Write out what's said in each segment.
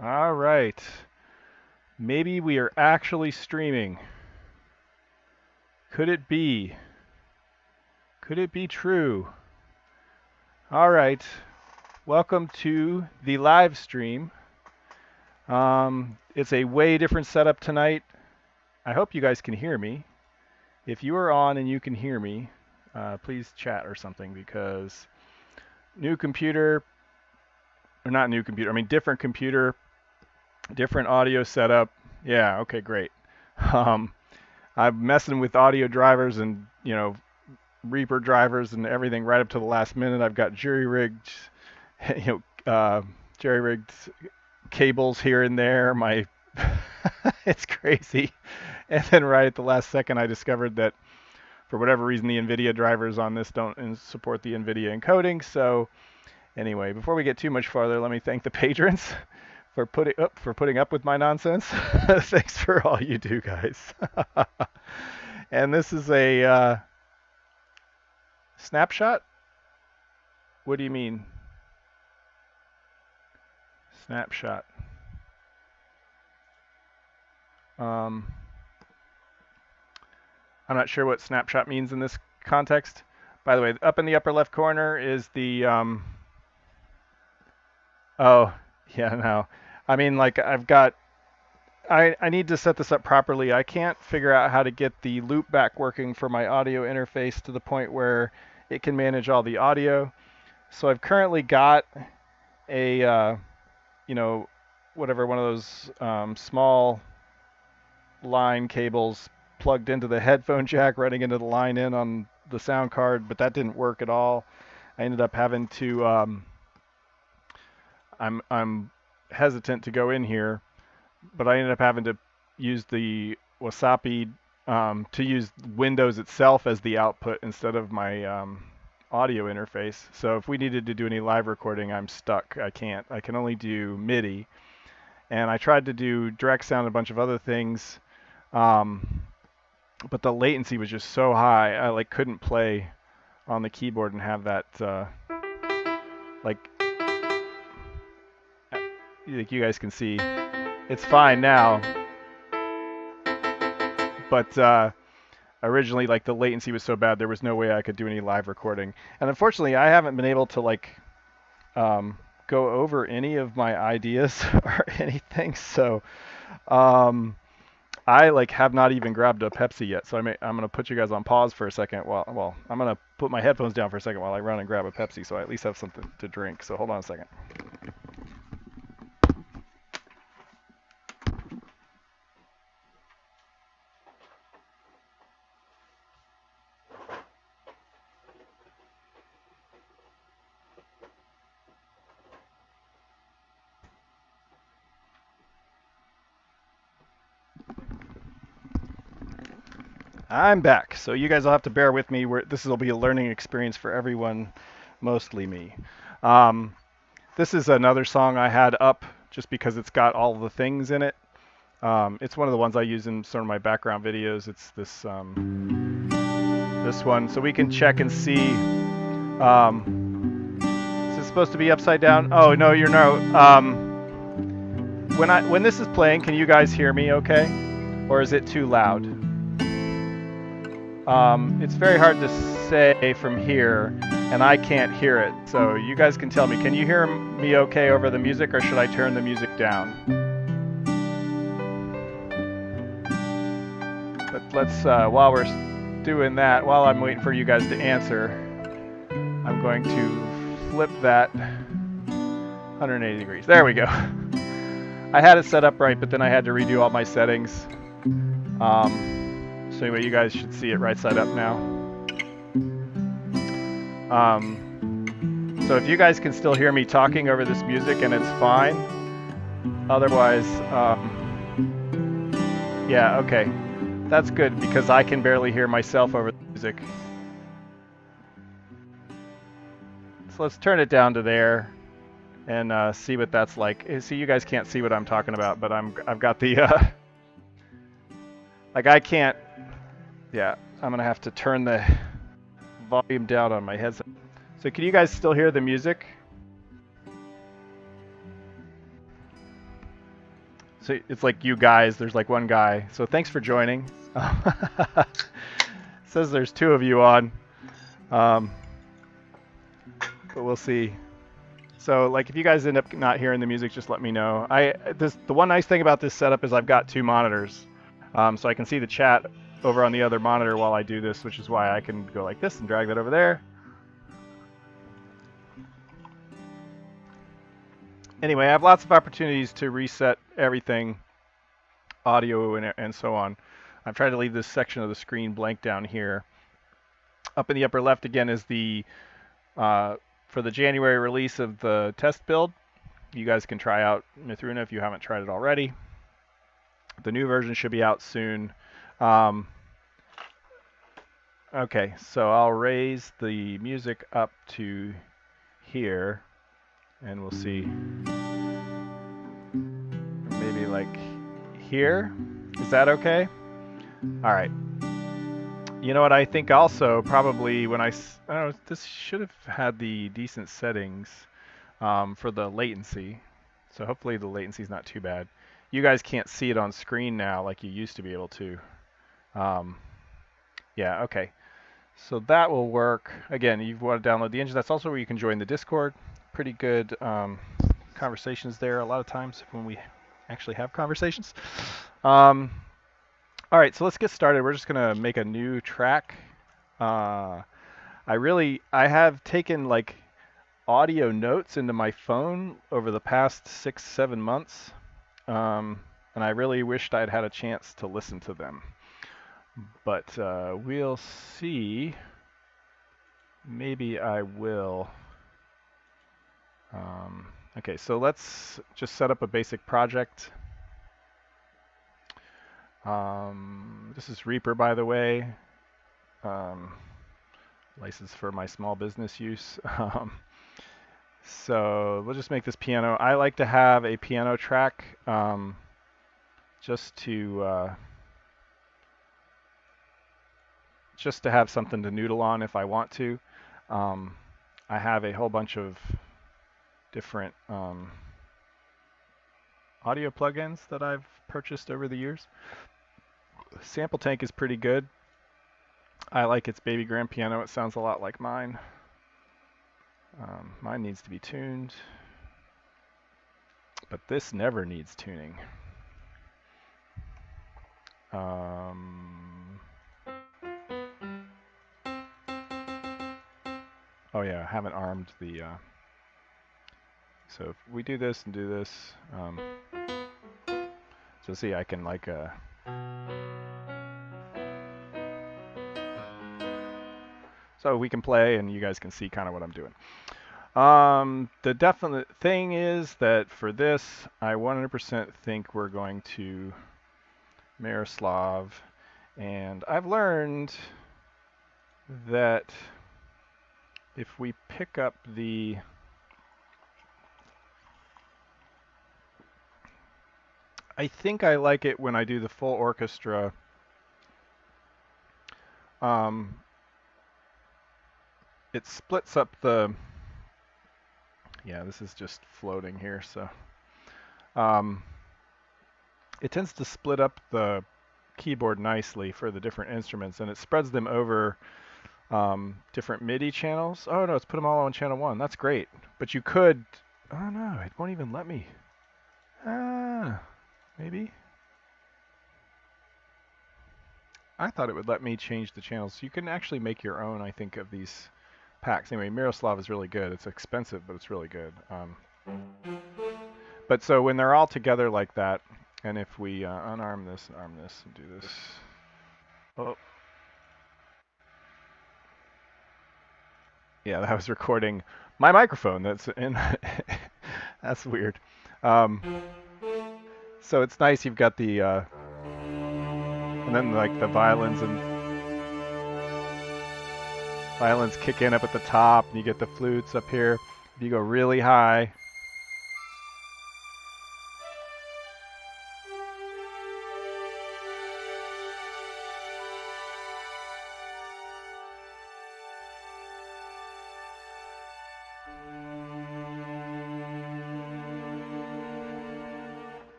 All right. Maybe we are actually streaming. Could it be? Could it be true? All right. Welcome to the live stream. It's a way different setup tonight. I hope you guys can hear me. If you are on and you can hear me, please chat or something because new computer, or not new computer, I mean different computer, different audio setup. Yeah, okay, great. Um, I'm messing with audio drivers and, Reaper drivers and everything right up to the last minute. I've got jury-rigged, jerry-rigged cables here and there. It's crazy. And then right at the last second, I discovered that for whatever reason, the NVIDIA drivers on this don't support the NVIDIA encoding. So anyway, before we get too much farther, let me thank the patrons for putting up with my nonsense. Thanks for all you do, guys. And this is a snapshot. What do you mean? Snapshot. I'm not sure what snapshot means in this context. By the way, up in the upper left corner is the oh, yeah, no. I mean, like I need to set this up properly. I can't figure out how to get the loopback working for my audio interface to the point where it can manage all the audio. So I've currently got a, whatever, one of those small line cables plugged into the headphone jack, running into the line in on the sound card, but that didn't work at all. I ended up having to, I'm hesitant to go in here, but I ended up having to use the Wasapi to use Windows itself as the output instead of my audio interface. So if we needed to do any live recording, I'm stuck. I can't. I can only do MIDI. And I tried to do direct sound and a bunch of other things, but the latency was just so high. I couldn't play on the keyboard and have that like you guys can see. It's fine now, but originally, the latency was so bad, there was no way I could do any live recording. And unfortunately, I haven't been able to go over any of my ideas or anything. So I have not even grabbed a Pepsi yet. So I'm gonna put you guys on pause for a second. Well, I'm gonna put my headphones down for a second while I run and grab a Pepsi, so I at least have something to drink. So hold on a second. I'm back. So you guys will have to bear with me. This will be a learning experience for everyone, mostly me. This is another song I had up just because it's got all the things in it. It's one of the ones I use in some of my background videos. It's this one. So we can check and see. Is it supposed to be upside down? Oh no, you're no. When this is playing, can you guys hear me okay? Or is it too loud? It's very hard to say from here, and I can't hear it. So you guys can tell me. Can you hear me okay over the music, or should I turn the music down? But let's, while we're doing that, while I'm waiting for you guys to answer, I'm going to flip that 180 degrees. There we go. I had it set up right, but then I had to redo all my settings. So anyway, you guys should see it right side up now. So if you guys can still hear me talking over this music and it's fine, otherwise, yeah, okay. That's good because I can barely hear myself over the music. So let's turn it down to there and see what that's like. See, you guys can't see what I'm talking about, but I've got the I can't. Yeah, I'm gonna have to turn the volume down on my headset. So can you guys still hear the music? So it's like you guys, there's like one guy. So thanks for joining. Says there's two of you on. But we'll see. So like if you guys end up not hearing the music, just let me know. The one nice thing about this setup is I've got two monitors. So I can see the chat over on the other monitor while I do this, which is why I can go like this and drag that over there. Anyway, I have lots of opportunities to reset everything, audio and so on. I've tried to leave this section of the screen blank down here. Up in the upper left again is the for the January release of the test build. You guys can try out Mythruna if you haven't tried it already. The new version should be out soon. Okay, so I'll raise the music up to here, and we'll see. Maybe like here. Is that okay? All right. You know what I think also probably when this should have had the decent settings for the latency. So hopefully the latency is not too bad. You guys can't see it on screen now like you used to be able to. Yeah, okay. So that will work. Again, you want to download the engine. That's also where you can join the Discord. Pretty good conversations there a lot of times when we actually have conversations. All right, so let's get started. We're just going to make a new track. I have taken like audio notes into my phone over the past 6-7 months, and I really wished I'd had a chance to listen to them. But we'll see. Maybe I will. Okay, so let's just set up a basic project. This is Reaper, by the way. License for my small business use. So we'll just make this piano. I like to have a piano track just to have something to noodle on if I want to. I have a whole bunch of different audio plugins that I've purchased over the years. Sample Tank is pretty good. I like its baby grand piano. It sounds a lot like mine. Mine needs to be tuned, but this never needs tuning. Oh yeah, I haven't armed the... So if we do this and do this, so see I can like... So we can play and you guys can see kind of what I'm doing. The definite thing is that for this, I 100% think we're going to Miroslav, and I've learned that if we pick up the I think I like it when I do the full orchestra. It splits up the... Yeah, this is just floating here, so... it tends to split up the keyboard nicely for the different instruments, and it spreads them over different MIDI channels. Oh no, it's put them all on channel 1. That's great. But you could... Oh no, it won't even let me. Maybe? I thought it would let me change the channels. You can actually make your own, I think, of these packs. Anyway, Miroslav is really good. It's expensive, but it's really good. But so when they're all together like that, and if we unarm this and arm this and do this... Oh. Yeah, that was recording my microphone. That's in... That's weird. So it's nice you've got the... and then like the violins kick in up at the top, and you get the flutes up here. If you go really high,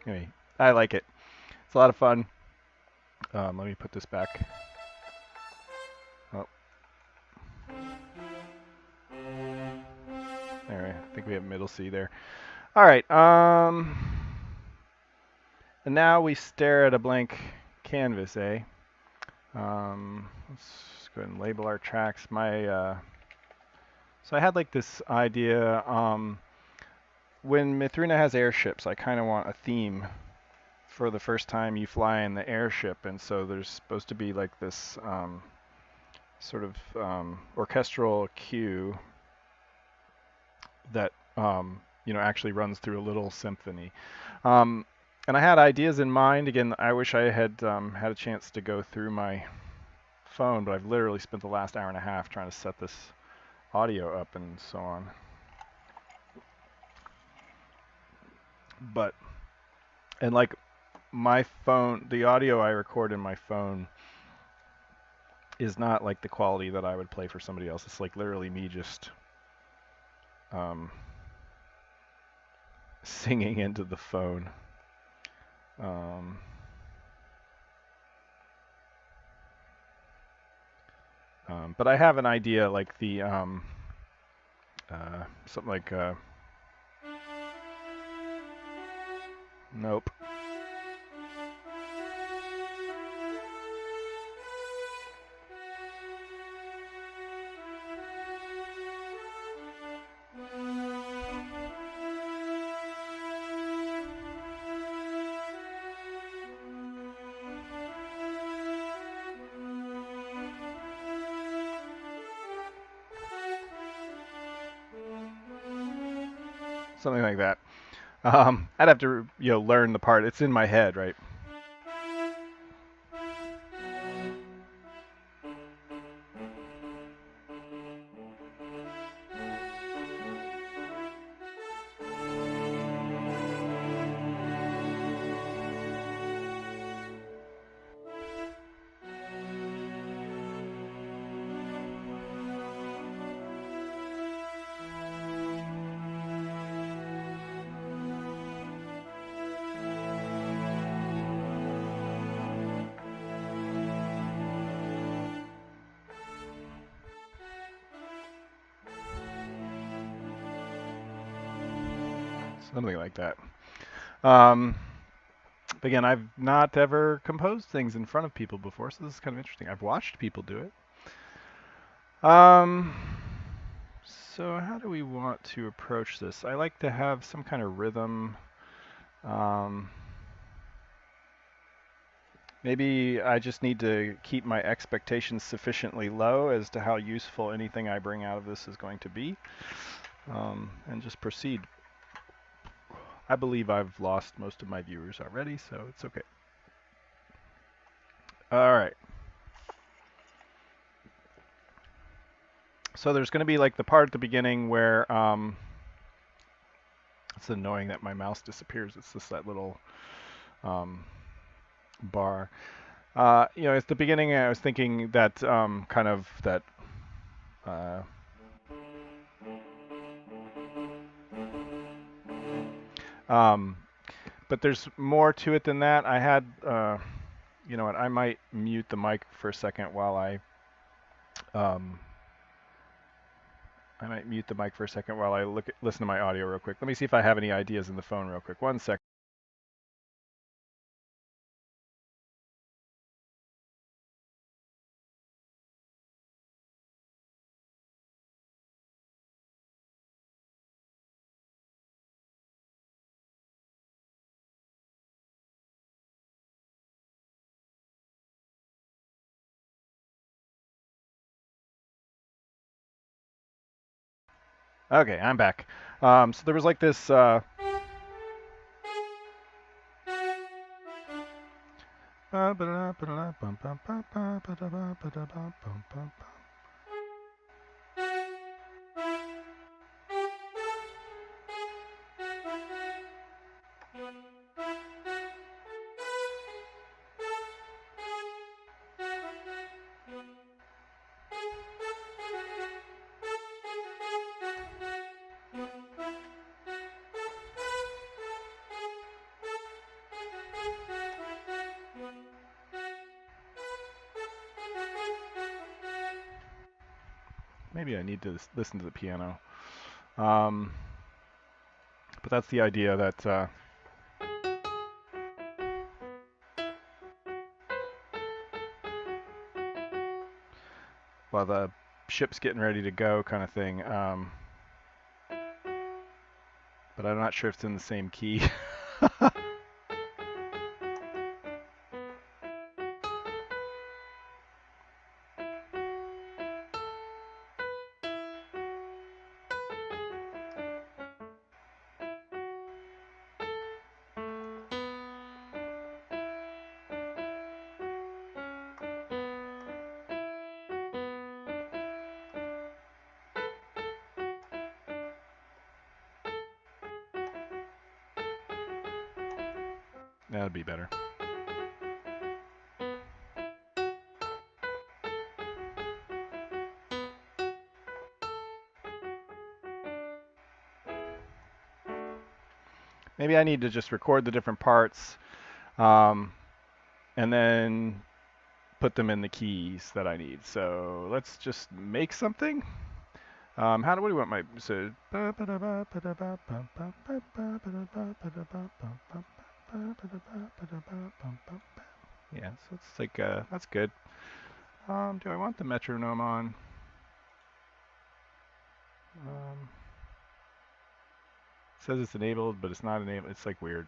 anyway, I like it. It's a lot of fun. Let me put this back. Oh. There, I think we have middle C there. All right. And now we stare at a blank canvas, eh? Let's go ahead and label our tracks. So I had like this idea. When Mythruna has airships, I kind of want a theme for the first time you fly in the airship, and so there's supposed to be like this sort of orchestral cue that actually runs through a little symphony. And I had ideas in mind. Again, I wish I had had a chance to go through my phone, but I've literally spent the last hour and a half trying to set this audio up and so on. And like my phone, the audio I record in my phone is not like the quality that I would play for somebody else. It's like literally me just singing into the phone. But I have an idea, like the something like nope. Something like that. I'd have to learn the part. It's in my head, right? Something like that. Again, I've not ever composed things in front of people before, so this is kind of interesting. I've watched people do it. So how do we want to approach this? I like to have some kind of rhythm. Maybe I just need to keep my expectations sufficiently low as to how useful anything I bring out of this is going to be, and just proceed. I believe I've lost most of my viewers already, so it's okay. All right. So there's going to be like the part at the beginning where it's annoying that my mouse disappears. It's just that little bar. At the beginning, I was thinking that kind of that. But there's more to it than that. I had, you know what? I might mute the mic for a second while I might mute the mic for a second while I listen to my audio real quick. Let me see if I have any ideas in the phone real quick. 1 second. Okay, I'm back. So there was like this. Maybe I need to listen to the piano. But that's the idea that while the ship's getting ready to go kind of thing. But I'm not sure if it's in the same key. That'd be better. Maybe I need to just record the different parts and then put them in the keys that I need. So let's just make something. What do we want my so yeah, so it's like that's good. Do I want the metronome on? It says it's enabled, but it's not enabled. It's like weird.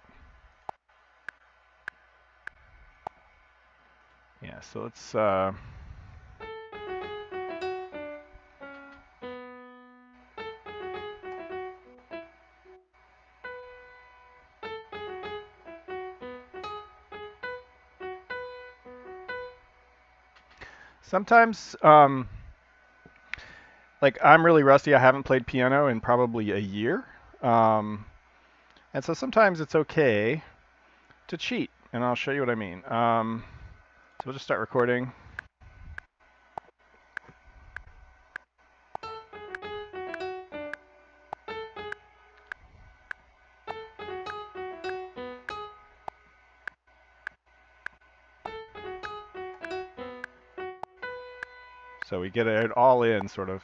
Yeah, so let's sometimes like I'm really rusty. I haven't played piano in probably a year. And so sometimes it's okay to cheat, and I'll show you what I mean. So we'll just start recording. So we get it all in, sort of.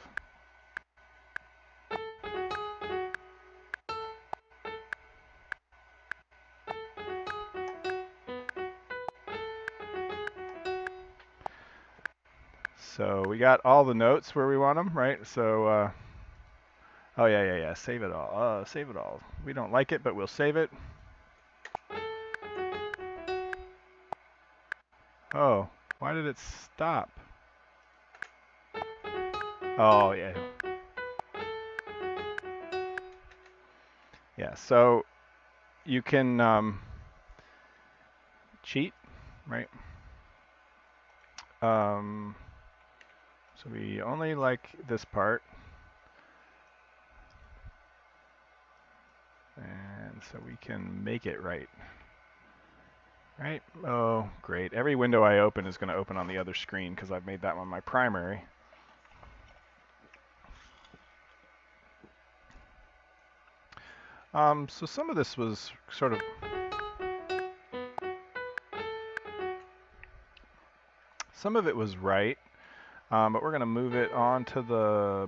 So we got all the notes where we want them, right? So, oh yeah, save it all. Save it all. We don't like it, but we'll save it. Oh, why did it stop? Oh yeah. Yeah, so you can cheat, right? So we only like this part. And so we can make it right. Right? Oh, great. Every window I open is going to open on the other screen because I've made that one my primary. So some of this was sort of... Some of it was right, but we're going to move it onto the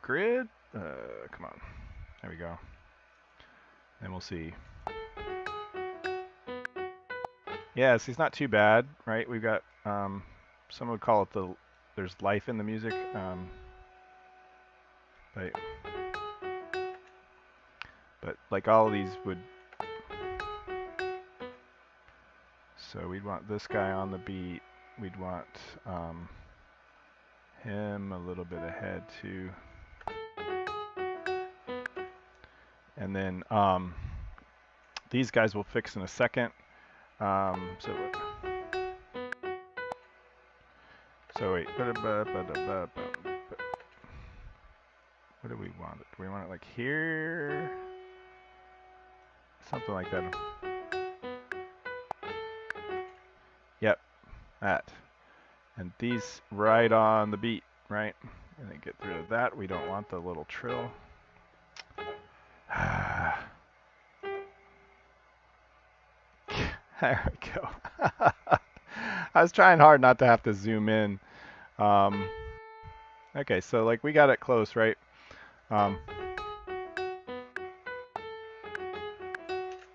grid. Come on. There we go. And we'll see. Yeah, see, it's not too bad, right? We've got, some would call it there's life in the music. But like all of these would, so we'd want this guy on the beat. We'd want him a little bit ahead too. And then these guys we'll fix in a second. So wait. What do we want? Do we want it like here? Something like that. Yep, that. And these right on the beat, right? And then get rid of that. We don't want the little trill. There we go. I was trying hard not to have to zoom in. Okay, so like we got it close, right? Um,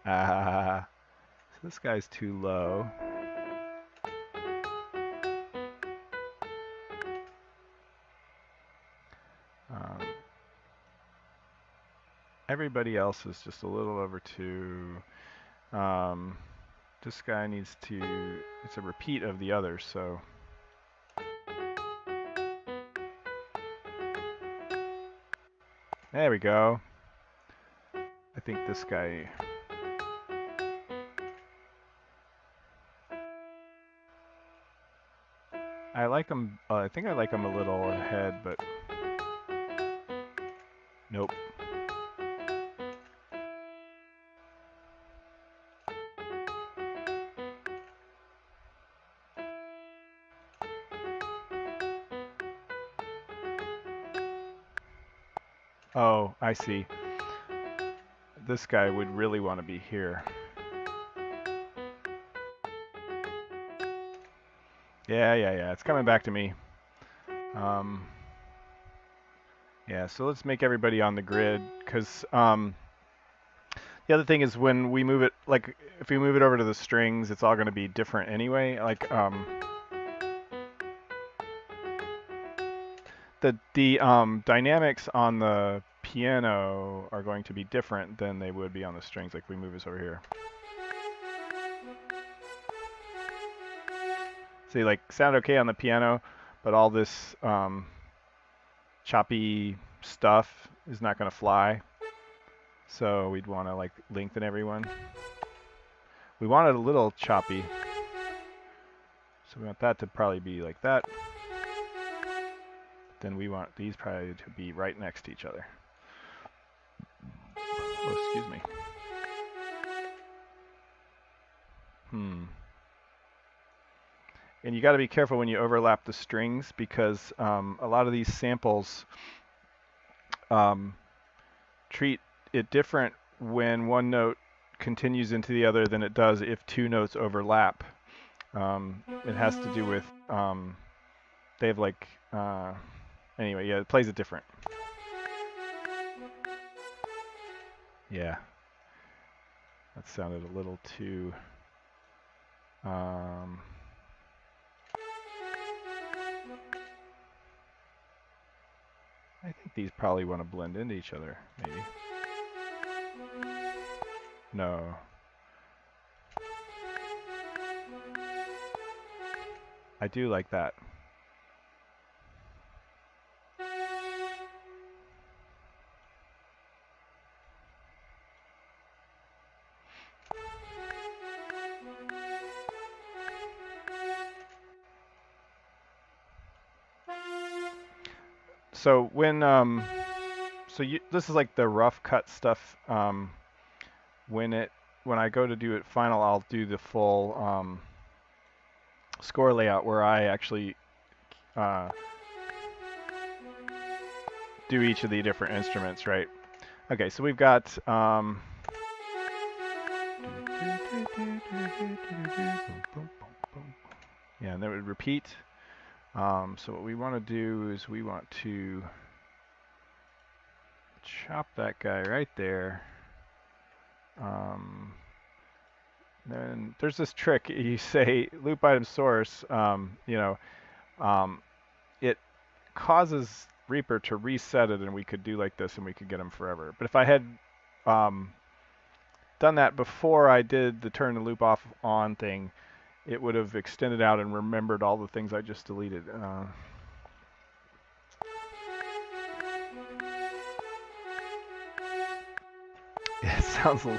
so this guy's too low. Um, everybody else is just a little over 2. This guy needs to, it's a repeat of the others, so. There we go. I think this guy, I like him, I think I like him a little ahead, but nope. Oh, I see. This guy would really want to be here. Yeah, it's coming back to me. Yeah, so let's make everybody on the grid, because the other thing is when we move it, like if we move it over to the strings, it's all going to be different anyway. Like the dynamics on the piano are going to be different than they would be on the strings. Like we move this over here. See, like sound okay on the piano, but all this choppy stuff is not going to fly. So we'd want to like lengthen everyone. We want it a little choppy. So we want that to probably be like that. Then we want these probably to be right next to each other. Oh, excuse me. And you got to be careful when you overlap the strings, because a lot of these samples treat it different when one note continues into the other than it does if 2 notes overlap. It has to do with they have like anyway, yeah, it plays it different. Yeah, that sounded a little too I think these probably want to blend into each other, maybe. No. I do like that. So when this is like the rough cut stuff. When I go to do it final, I'll do the full score layout where I actually do each of the different instruments, right? Okay, so we've got yeah, and then it would repeat. So what we want to do is we want to chop that guy right there. Then there's this trick. You say loop item source, it causes Reaper to reset it, and we could do like this and we could get them forever. But if I had done that before I did the turn the loop off on thing, it would have extended out and remembered all the things I just deleted. It sounds a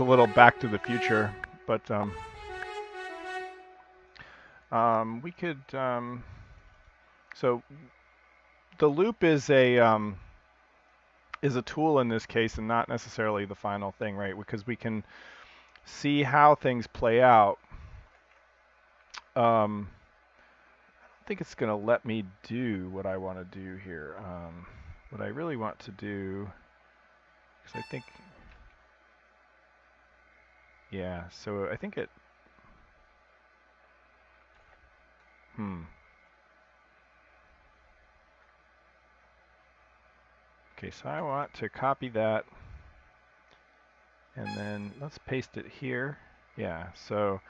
little Back to the Future, but we could. So the loop is a tool in this case, and not necessarily the final thing, right? Because we can see how things play out. I don't think it's going to let me do what I want to do here. What I really want to do, because I think, yeah. So I think it. Okay, so I want to copy that, and then let's paste it here. Yeah, so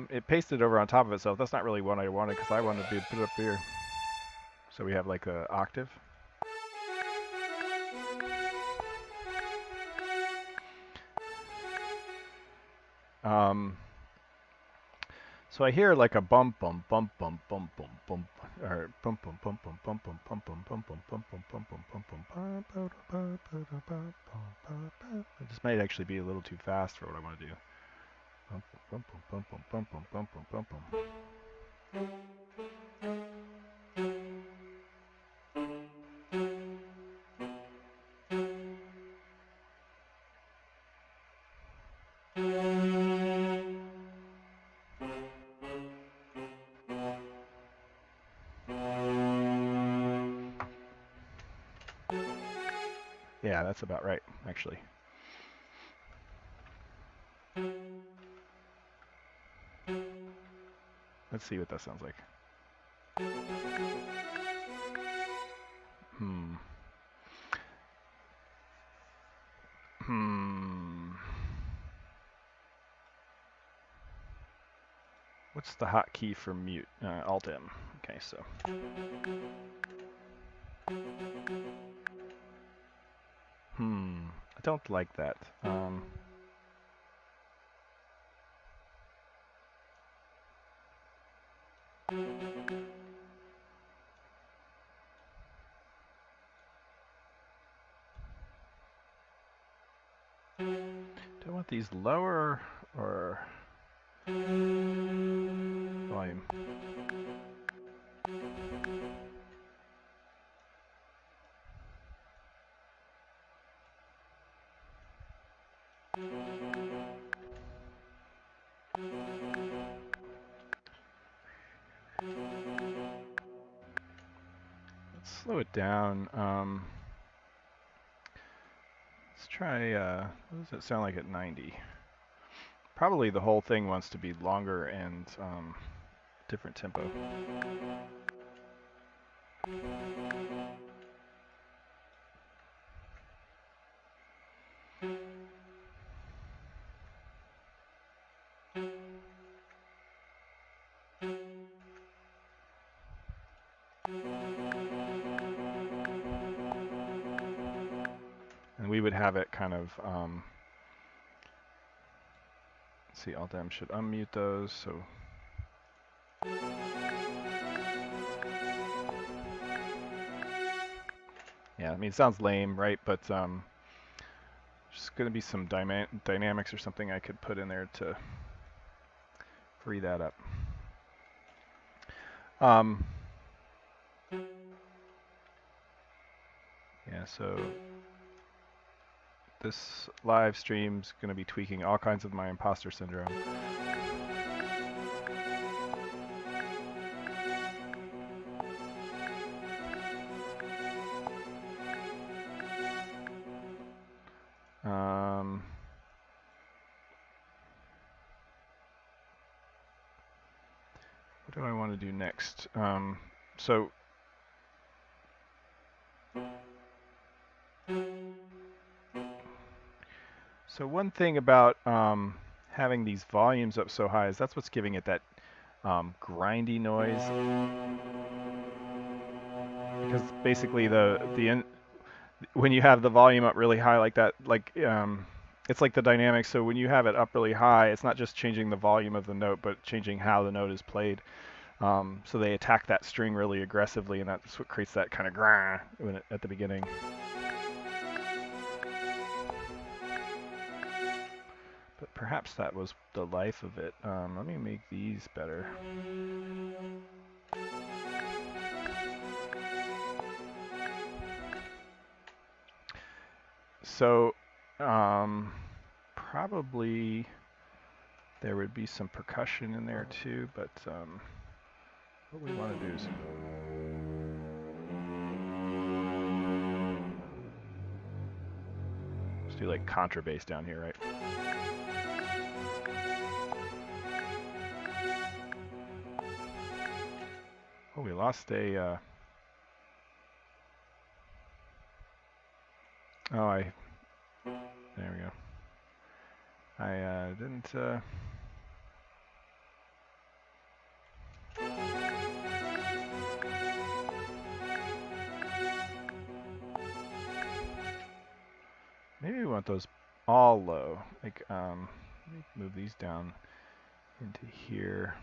it pasted over on top of itself. That's not really what I wanted, because I wanted to put it up here. So we have like an octave. So I hear like a bump bump bump bump bump bump bump or bump bump bump bump bump bump bump bump bump bump bump bump bump bump bump. This might actually be a little too fast for what I want to do. Bump bump bump bump bump bump bump bump bump bump. Yeah, that's about right, actually. Let's see what that sounds like. What's the hotkey for mute? Alt M. Okay, so. I don't like that. Do I want these lower or volume? Let's slow it down. Let's try, what does it sound like at 90? Probably the whole thing wants to be longer and different tempo. And we would have it kind of, let's see, Alt M should unmute those, so. Yeah, I mean, it sounds lame, right? But there's going to be some dynamics or something I could put in there to free that up. Yeah, so this live stream's going to be tweaking all kinds of my imposter syndrome. What do I want to do next? So one thing about having these volumes up so high is that's what's giving it that grindy noise. Because basically when you have the volume up really high like that, like it's like the dynamics. So when you have it up really high, it's not just changing the volume of the note, but changing how the note is played. So they attack that string really aggressively, and that's what creates that kind of grah at the beginning. But perhaps that was the life of it. Let me make these better. So probably there would be some percussion in there too, but what we want to do is let's do like contrabass down here, right? Oh, we lost a Oh, there we go. I didn't, maybe we want those all low. Like, let me move these down into here.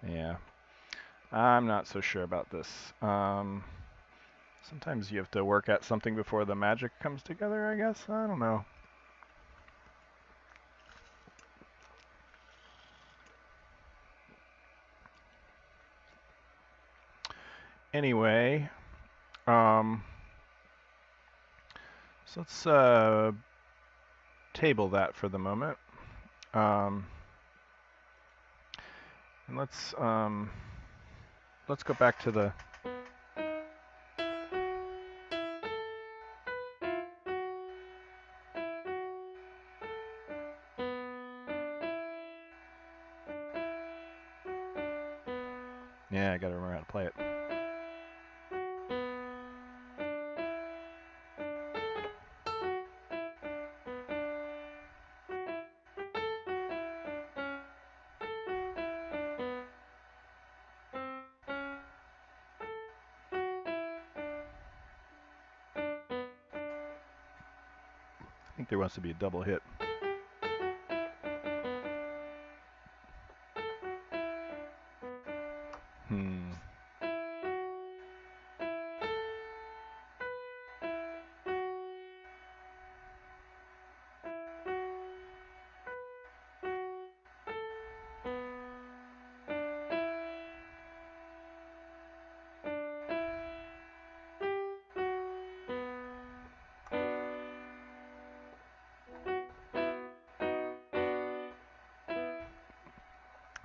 Yeah, I'm not so sure about this. Sometimes you have to work at something before the magic comes together, I guess. I don't know. Anyway, so let's table that for the moment. And let's go back to the yeah, I gotta remember how to play it. I think there wants to be a double hit.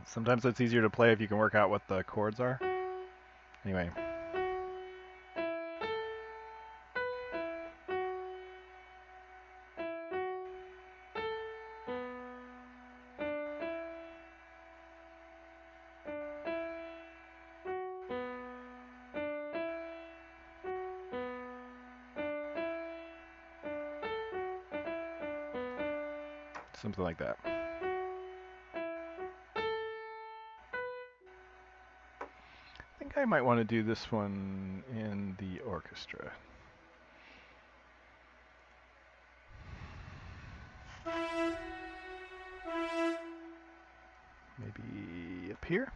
Sometimes it's easier to play if you can work out what the chords are. Anyway. Something like that. I think I might want to do this one in the orchestra. Maybe up here?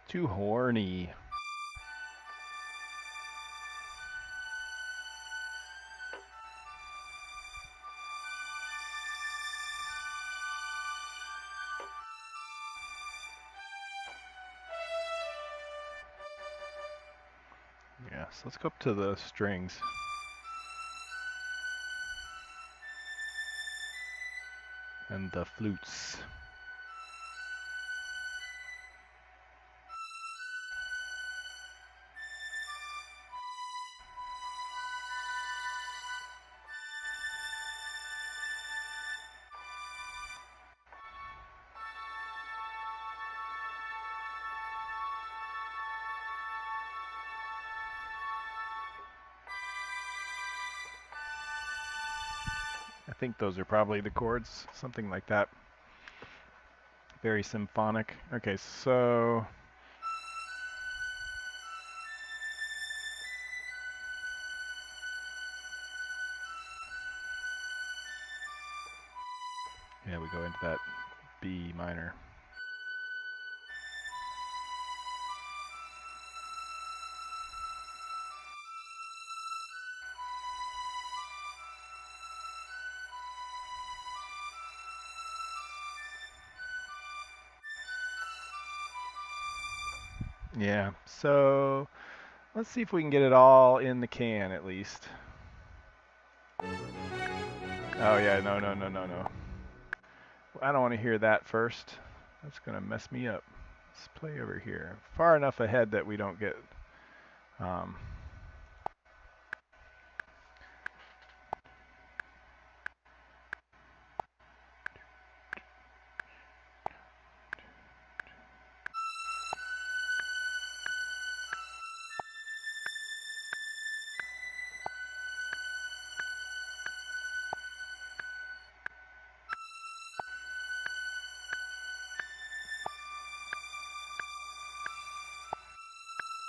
Too horny. Yeah, so let's go up to the strings. And the flutes. I think those are probably the chords, something like that. Very symphonic. Okay, so yeah, we go into that B minor. Yeah, so let's see if we can get it all in the can at least. Oh yeah, no, no, no, no, no. I don't want to hear that first. That's gonna mess me up. Let's play over here, far enough ahead that we don't get. Um,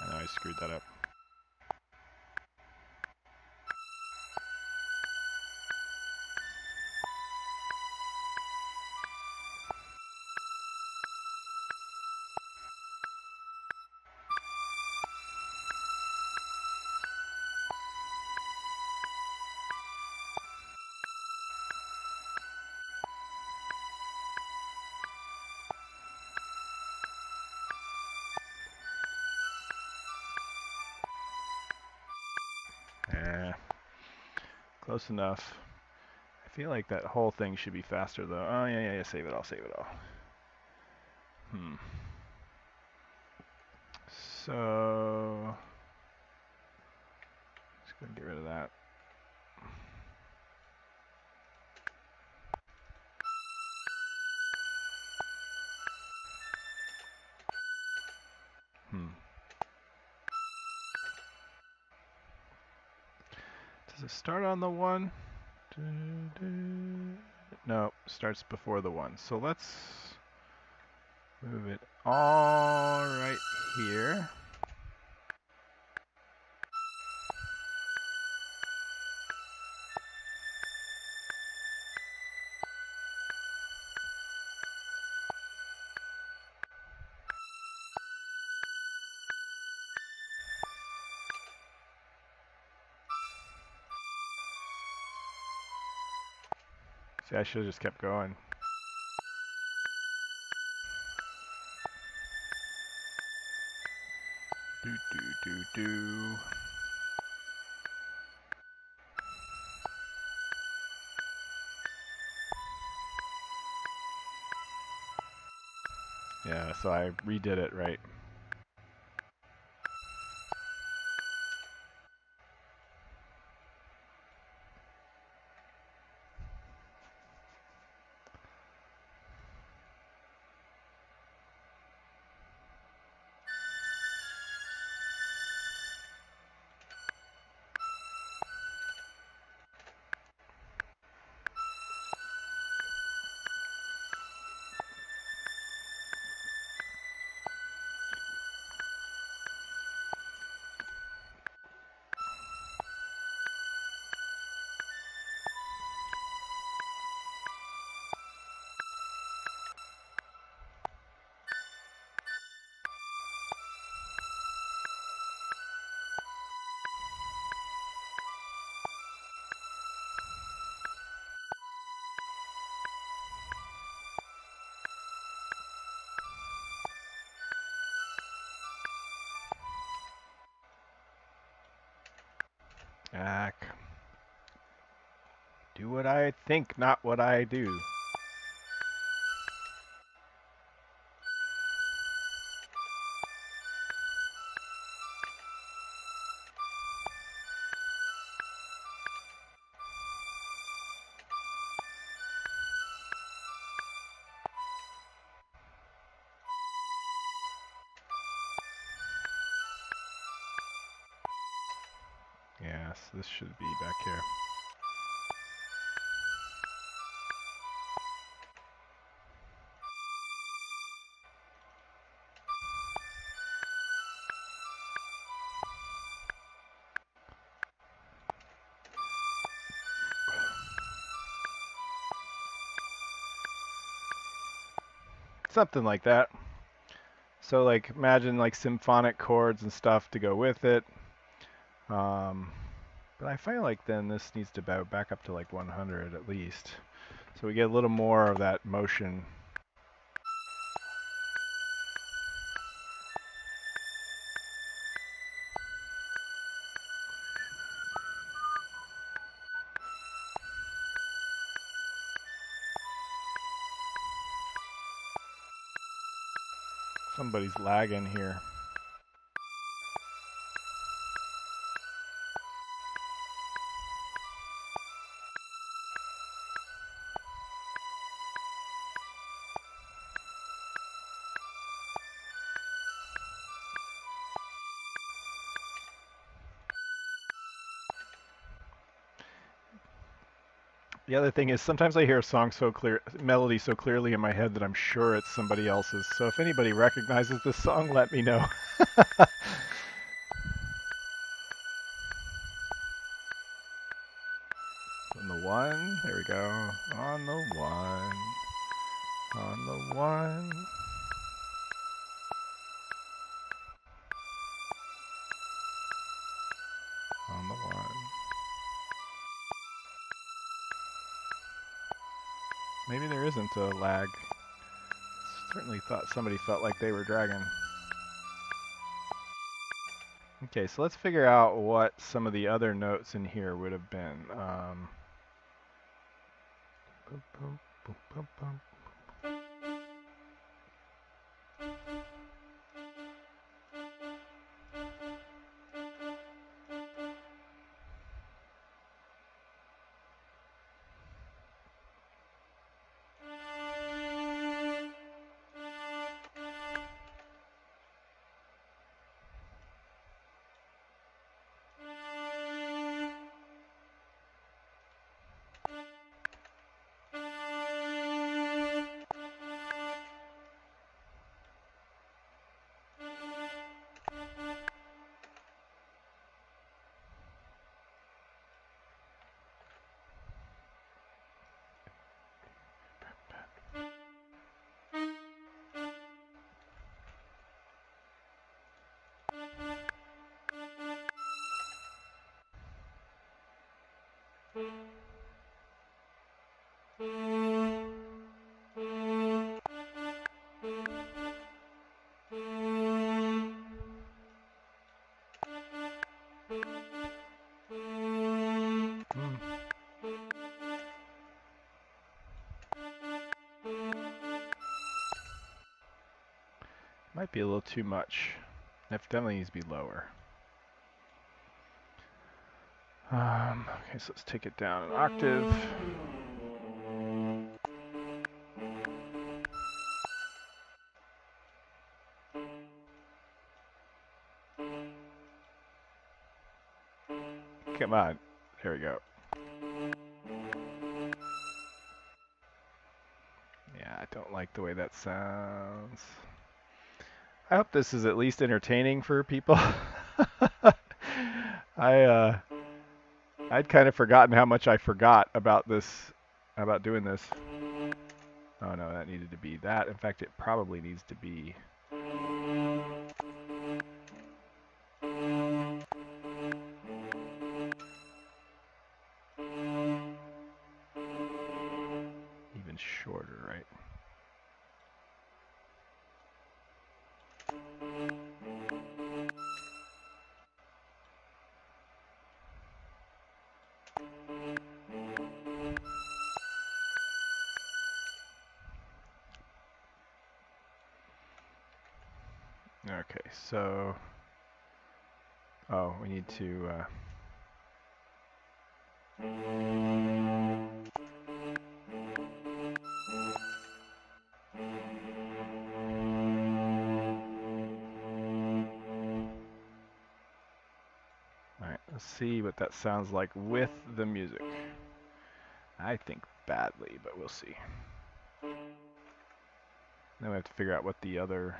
I know I screwed that up. Eh, close enough. I feel like that whole thing should be faster though. Oh yeah, yeah, yeah. Save it all. Save it all. So just gonna get rid of that. Does it start on the one? No, starts before the one. So let's move it all right here. See, I should have just kept going. Do, do, do, do. Yeah, so I redid it right. Ack. Do what I think, not what I do. Yes, this should be back here. something like that. So like imagine like symphonic chords and stuff to go with it. But I feel like then this needs to back up to like 100 at least. So we get a little more of that motion. Somebody's lagging here. The other thing is sometimes I hear a song so clear, melody so clearly in my head that I'm sure it's somebody else's. So if anybody recognizes this song, let me know. On the one, there we go. On the one, on the one. On the one. Maybe there isn't a lag. Certainly thought somebody felt like they were dragging. Okay, so let's figure out what some of the other notes in here would have been. Boom, boom, boom, boom, boom. Might be a little too much. That definitely needs to be lower. Okay, so let's take it down an octave. Come on. There we go. Yeah, I don't like the way that sounds. I hope this is at least entertaining for people. I'd kind of forgotten how much I forgot about this, about doing this. Oh no, that needed to be that. In fact, it probably needs to be. Even shorter, right? Okay, so, oh, we need to, alright, let's see what that sounds like with the music. I think badly, but we'll see. Then we have to figure out what the other,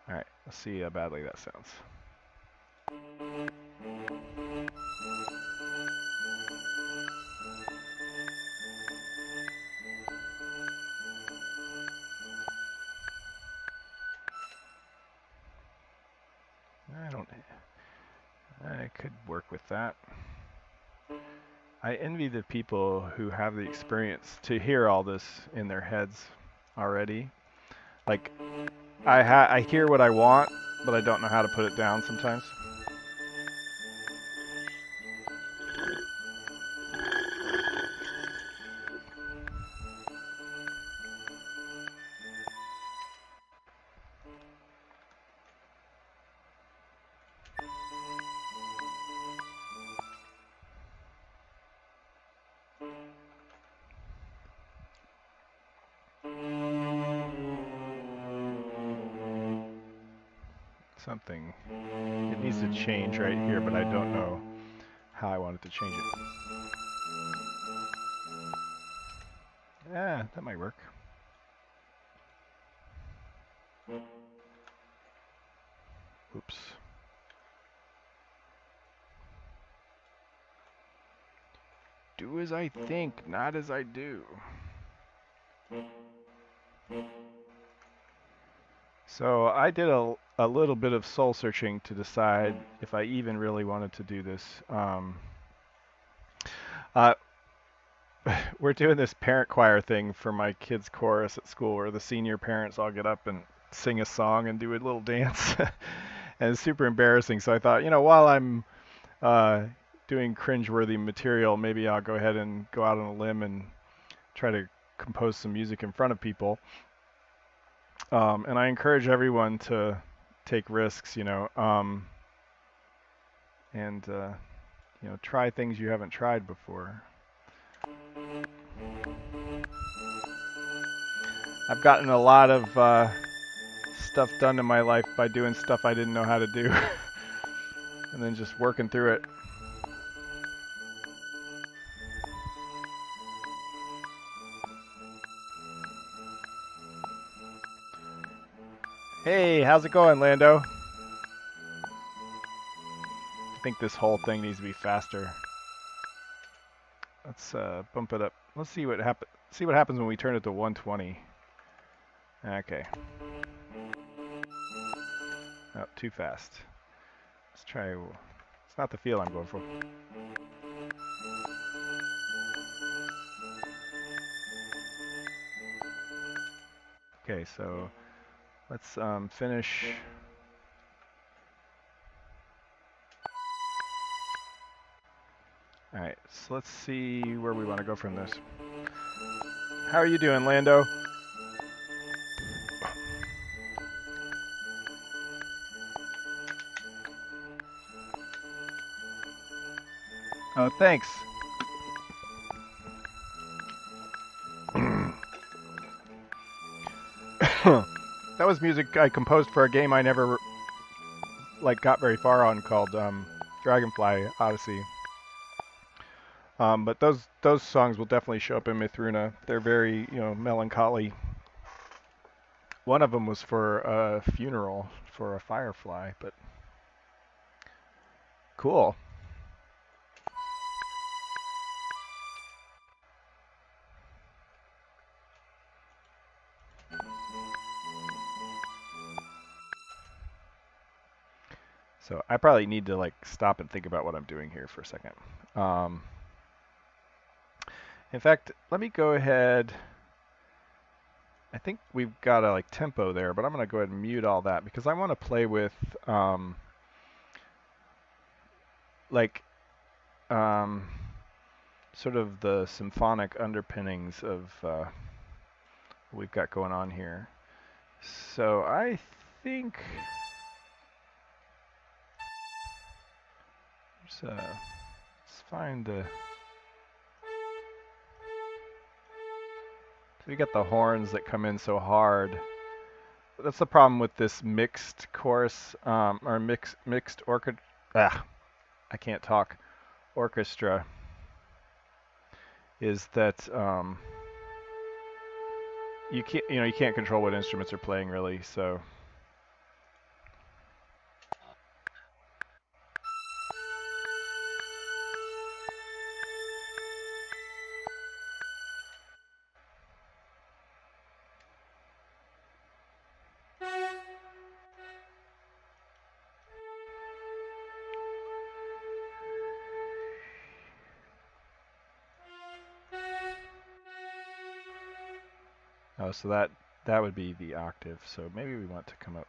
alright, let's see how badly that sounds. I could work with that. I envy the people who have the experience to hear all this in their heads already. Like, I hear what I want, but I don't know how to put it down sometimes. Something. It needs to change right here, but I don't know how I want it to change it. Yeah, that might work. Oops. Do as I think, not as I do. So I did a little bit of soul searching to decide if I even really wanted to do this. Uh, we're doing this parent choir thing for my kids' chorus at school where the senior parents all get up and sing a song and do a little dance. And it's super embarrassing. So I thought, while I'm doing cringeworthy material, maybe I'll go ahead and go out on a limb and try to compose some music in front of people. And I encourage everyone to take risks, and try things you haven't tried before. I've gotten a lot of stuff done in my life by doing stuff I didn't know how to do, and then just working through it. Hey, how's it going, Lando? I think this whole thing needs to be faster. Let's bump it up. Let's see what happens when we turn it to 120. Okay. Oh, too fast. Let's try. It's not the feel I'm going for. Okay, so let's finish. All right, so let's see where we want to go from this. How are you doing, Lando? Oh, thanks. That was music I composed for a game I never got very far on called Dragonfly Odyssey. But those songs will definitely show up in Mythruna. They're very melancholy. One of them was for a funeral for a firefly, but cool. So I probably need to stop and think about what I'm doing here for a second. In fact, let me go ahead. I think we've got a tempo there, but I'm going to go ahead and mute all that because I want to play with sort of the symphonic underpinnings of what we've got going on here. So I think let's find the. So we got the horns that come in so hard. That's the problem with this mixed chorus or mixed orchestra. I can't talk. Orchestra is that you can't control what instruments are playing really. So. Oh, so that would be the octave. So maybe we want to come up.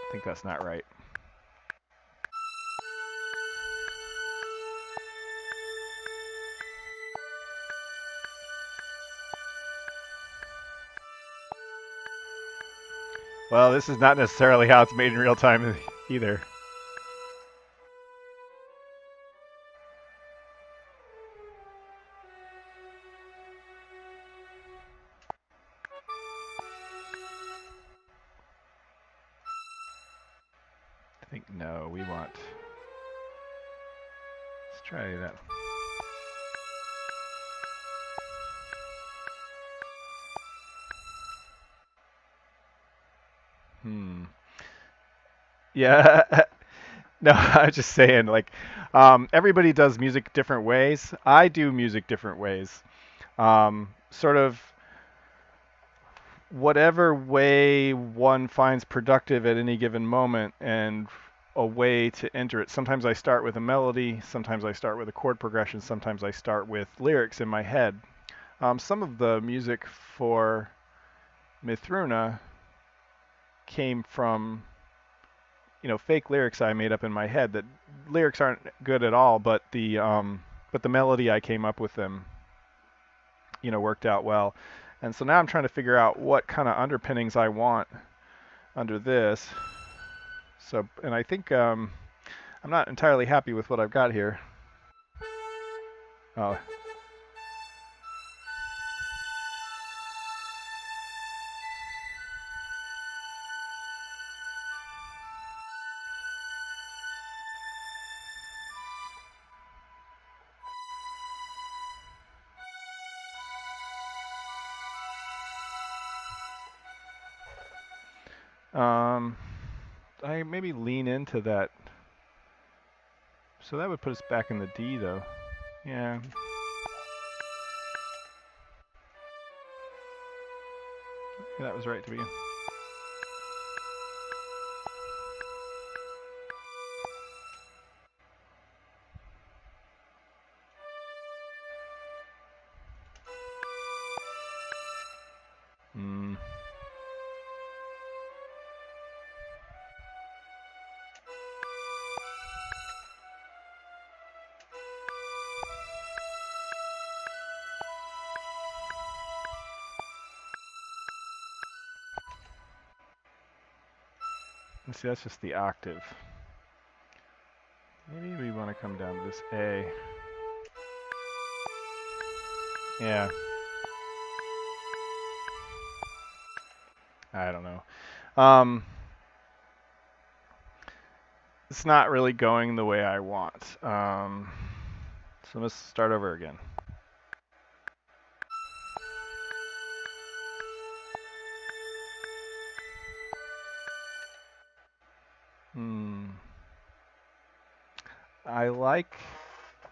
I think that's not right. Well, this is not necessarily how it's made in real time either. I think no, we want. Let's try that. Yeah. No, I was just saying, like, everybody does music different ways. I do music different ways. Sort of whatever way one finds productive at any given moment and a way to enter it. Sometimes I start with a melody, sometimes I start with a chord progression, sometimes I start with lyrics in my head. Some of the music for Mythruna came from fake lyrics I made up in my head. That lyrics aren't good at all, but the melody I came up with them worked out well. And so now I'm trying to figure out what kind of underpinnings I want under this. So, and I think I'm not entirely happy with what I've got here. Oh. I maybe lean into that. So that would put us back in the D, though. Yeah. Yeah, that was right to begin. Hmm. See, that's just the octave. Maybe we want to come down to this A. Yeah. I don't know. It's not really going the way I want. So let's start over again.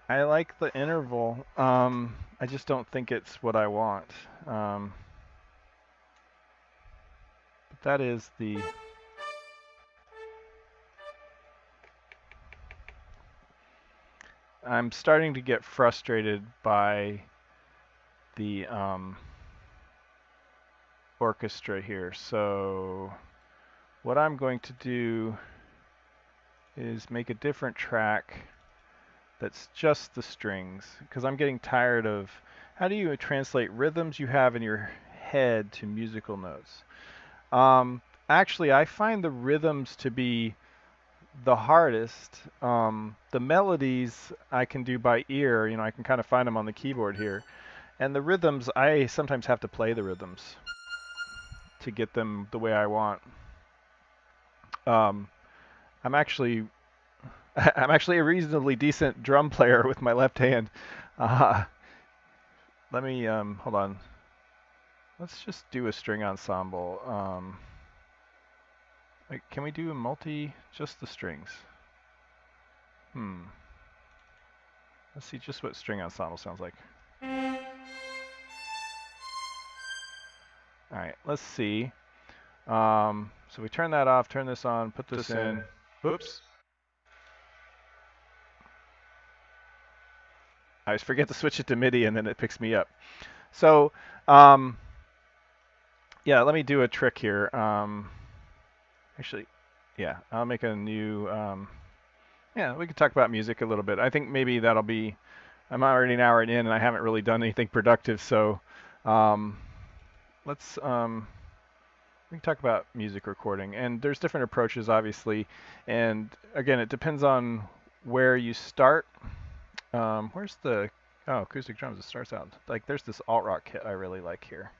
I like the interval. I just don't think it's what I want. But that is the. I'm starting to get frustrated by the orchestra here. So what I'm going to do is make a different track that's just the strings, because I'm getting tired of how do you translate rhythms you have in your head to musical notes. Actually, I find the rhythms to be the hardest. The melodies I can do by ear, I can kind of find them on the keyboard here. And the rhythms, I sometimes have to play the rhythms to get them the way I want. I'm actually a reasonably decent drum player with my left hand. let me hold on. Let's just do a string ensemble. Can we do a multi, just the strings? Let's see just what string ensemble sounds like. All right, let's see. So we turn that off, turn this on, put this in. Whoops. I always forget to switch it to MIDI and then it picks me up. So, yeah, let me do a trick here. Actually, yeah, I'll make a new, yeah, we could talk about music a little bit. I think maybe that'll be, I'm already an hour in and I haven't really done anything productive, so let's, we can talk about music recording. And there's different approaches, obviously, and again, it depends on where you start. Where's the, oh, acoustic drums, it starts out, like there's this alt-rock kit I really like here.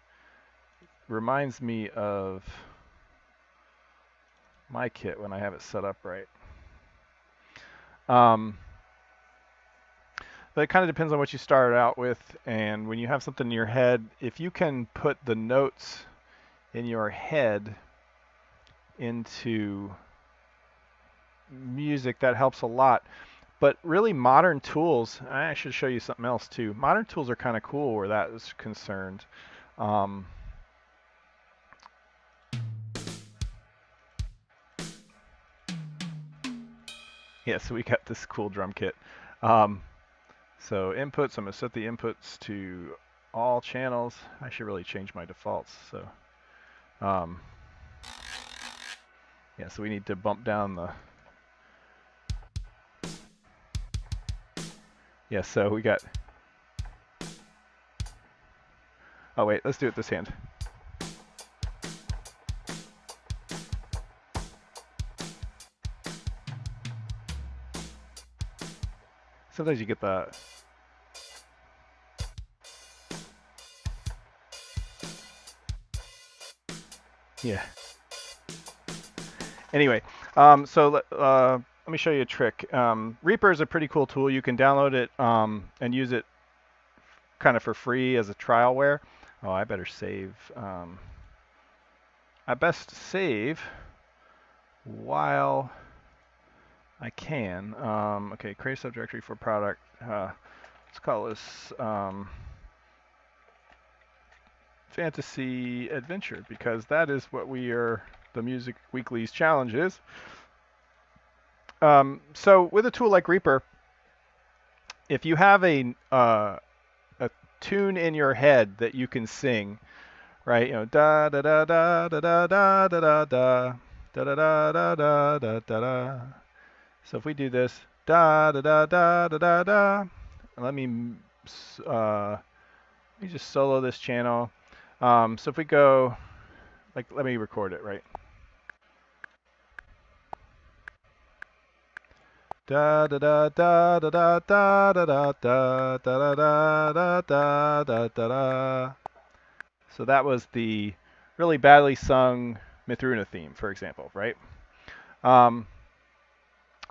Reminds me of my kit when I have it set up right. But it kind of depends on what you started out with, and when you have something in your head, if you can put the notes in your head into music, that helps a lot. But really modern tools, I should show you something else too. Modern tools are kind of cool where that is concerned. Yeah, so we got this cool drum kit. So inputs, I'm going to set the inputs to all channels. I should really change my defaults. So, yeah, so we need to bump down the, yeah, so we got, oh wait, let's do it this hand. Sometimes you get the, yeah. Anyway, so let me show you a trick. Reaper is a pretty cool tool. You can download it and use it kind of for free as a trialware. Oh, I better save. I best save while I can. Okay, create a subdirectory for product. Let's call this Fantasy Adventure, because that is what we are, the Music Weeklies challenge is. So with a tool like Reaper, if you have a tune in your head that you can sing, right? You know, da da da da da da da da da da da da da da da da. So if we do this, da da da da da da da, let me just solo this channel. So if we go, like, let me record it, right? Da da da da da da da da da da da da da da da da. So that was the really badly sung Mythruna theme, for example, right?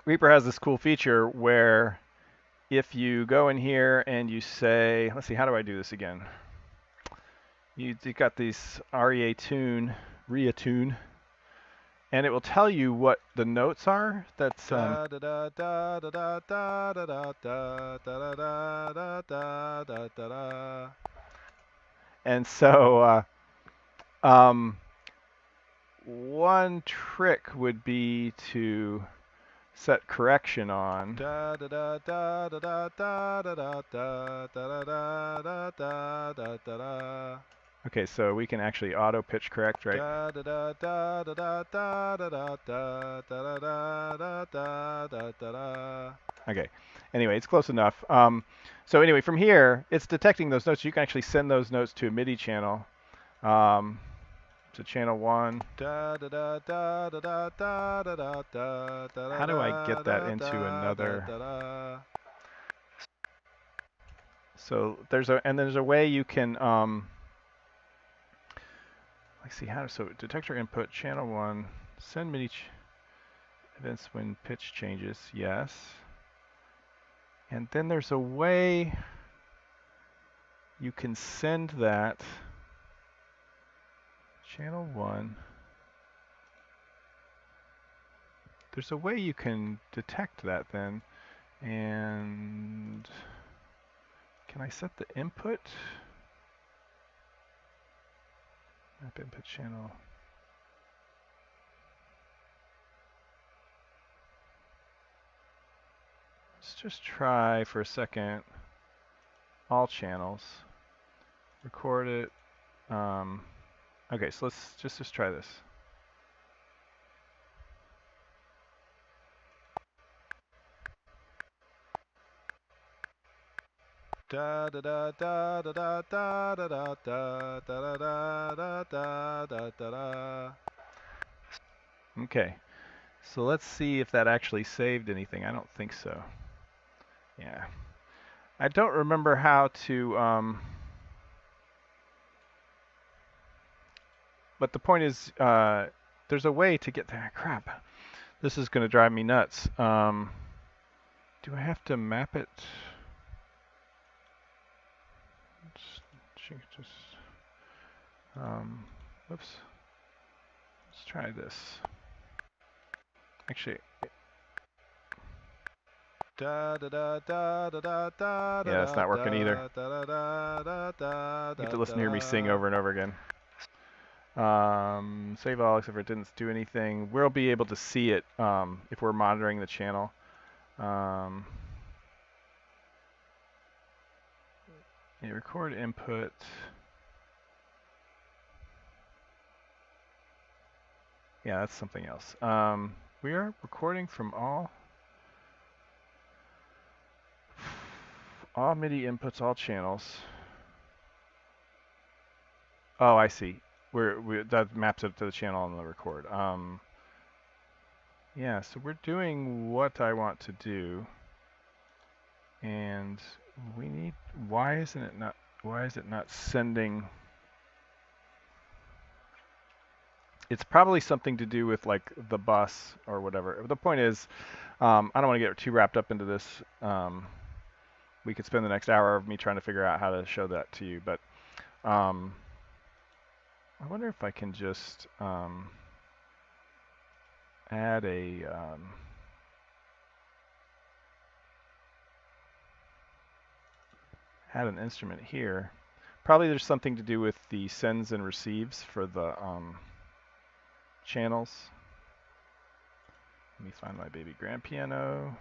Reaper has this cool feature where if you go in here and you say, let's see, how do I do this again? You got these REA tune, and it will tell you what the notes are. That's and so one trick would be to set correction on. Okay, so we can actually auto pitch correct, right? Okay. Anyway, it's close enough. So anyway, from here, it's detecting those notes. You can actually send those notes to a MIDI channel. To channel 1. How do I get that into another? So there's a way you can let's see how, so detector input channel 1, send MIDI events when pitch changes, yes. And then there's a way, you can send that channel 1. There's a way you can detect that then. And can I set the input? Map input channel. Let's just try for a second all channels. Record it. Okay, so let's just try this. Da da da da da da da da da da da da da da da da. Okay, so let's see if that actually saved anything. I don't think so. Yeah, I don't remember how to. But the point is, there's a way to get there. Crap, this is going to drive me nuts. Do I have to map it? Just whoops. Let's try this. Actually, yeah, that's not working either. You have to listen to hear me sing over and over again. Save all except for it didn't do anything. We'll be able to see it if we're monitoring the channel. Yeah, record input. Yeah, that's something else. We are recording from all MIDI inputs, all channels. Oh, I see. That maps it to the channel on the record. Yeah, so we're doing what I want to do, and we need. Why is it not sending? It's probably something to do with like the bus or whatever. The point is, I don't want to get too wrapped up into this. We could spend the next hour of me trying to figure out how to show that to you, but I wonder if I can just add a add an instrument here. Probably there's something to do with the sends and receives for the channels. Let me find my baby grand piano.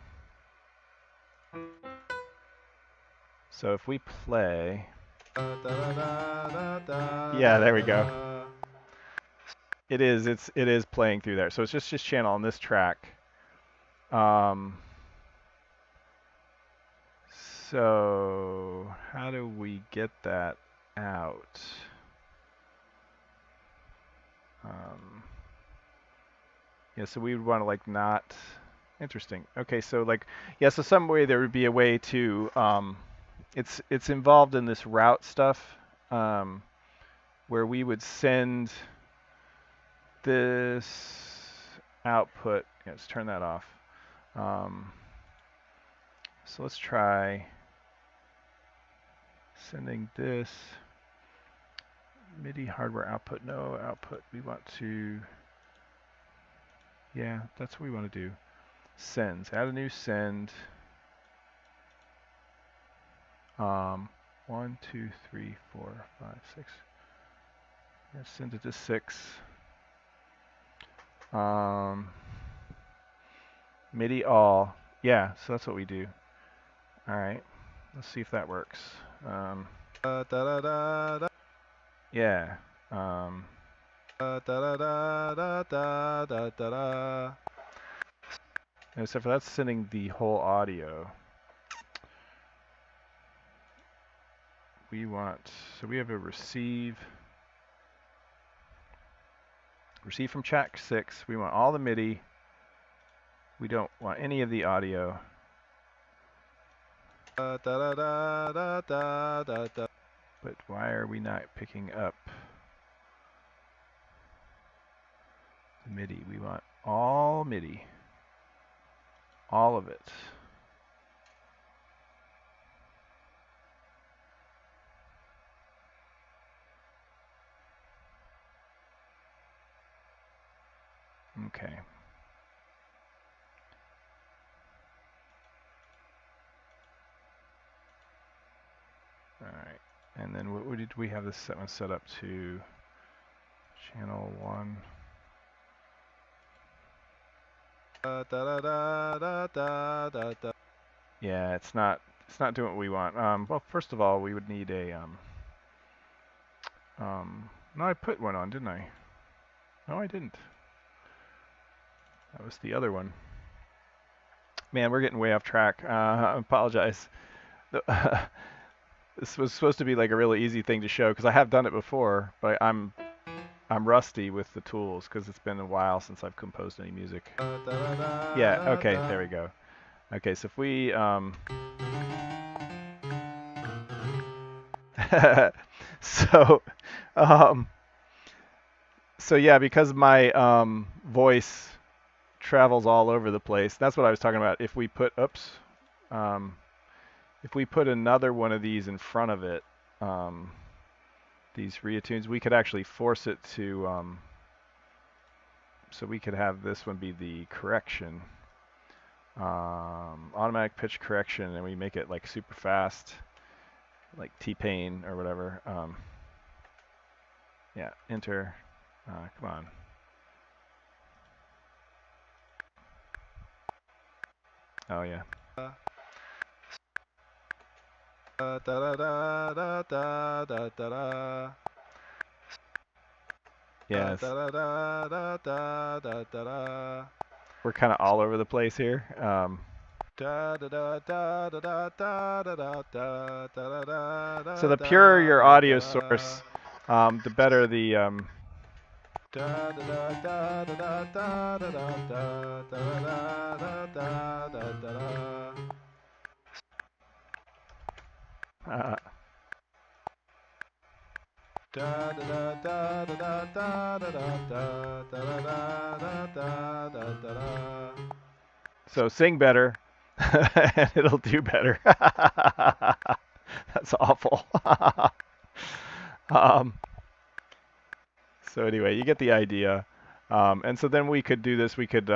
So if we play, yeah, there we go. It is playing through there. So it's just channel on this track. So how do we get that out? Yeah, so we would want to like not. Interesting. Okay, so like, yeah, so some way there would be a way to. It's involved in this route stuff, where we would send this output. Yeah, let's turn that off. So let's try sending this MIDI hardware output. No output. We want to. Yeah, that's what we want to do. Sends. Add a new send. 1, 2, 3, 4, 5, 6. Yeah, send it to 6. MIDI all. Yeah, so that's what we do. All right. Let's see if that works. Yeah. Except for that's sending the whole audio. We want, so we have a receive from track 6. We want all the MIDI. We don't want any of the audio. But why are we not picking up the MIDI? We want all MIDI. All of it. Okay. All right. And then what did we have this one set up to? Channel 1. Yeah, it's not doing what we want. Well, first of all, we would need a no, I put one on, didn't I? No, I didn't. That was the other one. Man, we're getting way off track. I apologize. This was supposed to be like a really easy thing to show because I have done it before, but I'm rusty with the tools because it's been a while since I've composed any music. Yeah, okay, there we go. Okay, so if we so so yeah, because my voice travels all over the place. That's what I was talking about. If we put if we put another one of these in front of it, these reattunes, we could actually force it to so we could have this one be the correction, automatic pitch correction, and we make it like super fast, like T-Pain or whatever. Yeah, enter. Come on. Oh yeah. Yes. We're kind of all over the place here. So the purer your audio source, the better the so sing better, and it'll do better. That's awful. So anyway, you get the idea. And so then we could do this. We could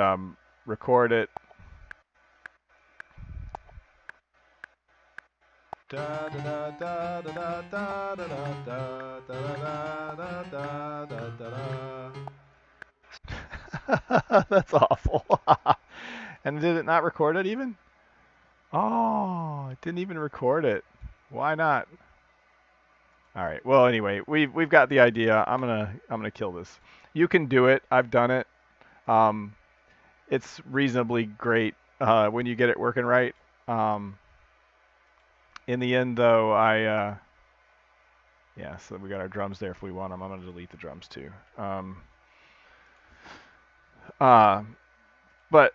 record it. That's awful. And did it not record it even? Oh, it didn't even record it. Why not? All right. Well, anyway, we've got the idea. I'm gonna kill this. You can do it. I've done it. It's reasonably great when you get it working right. In the end, though, yeah. So we got our drums there if we want them. I'm gonna delete the drums too. But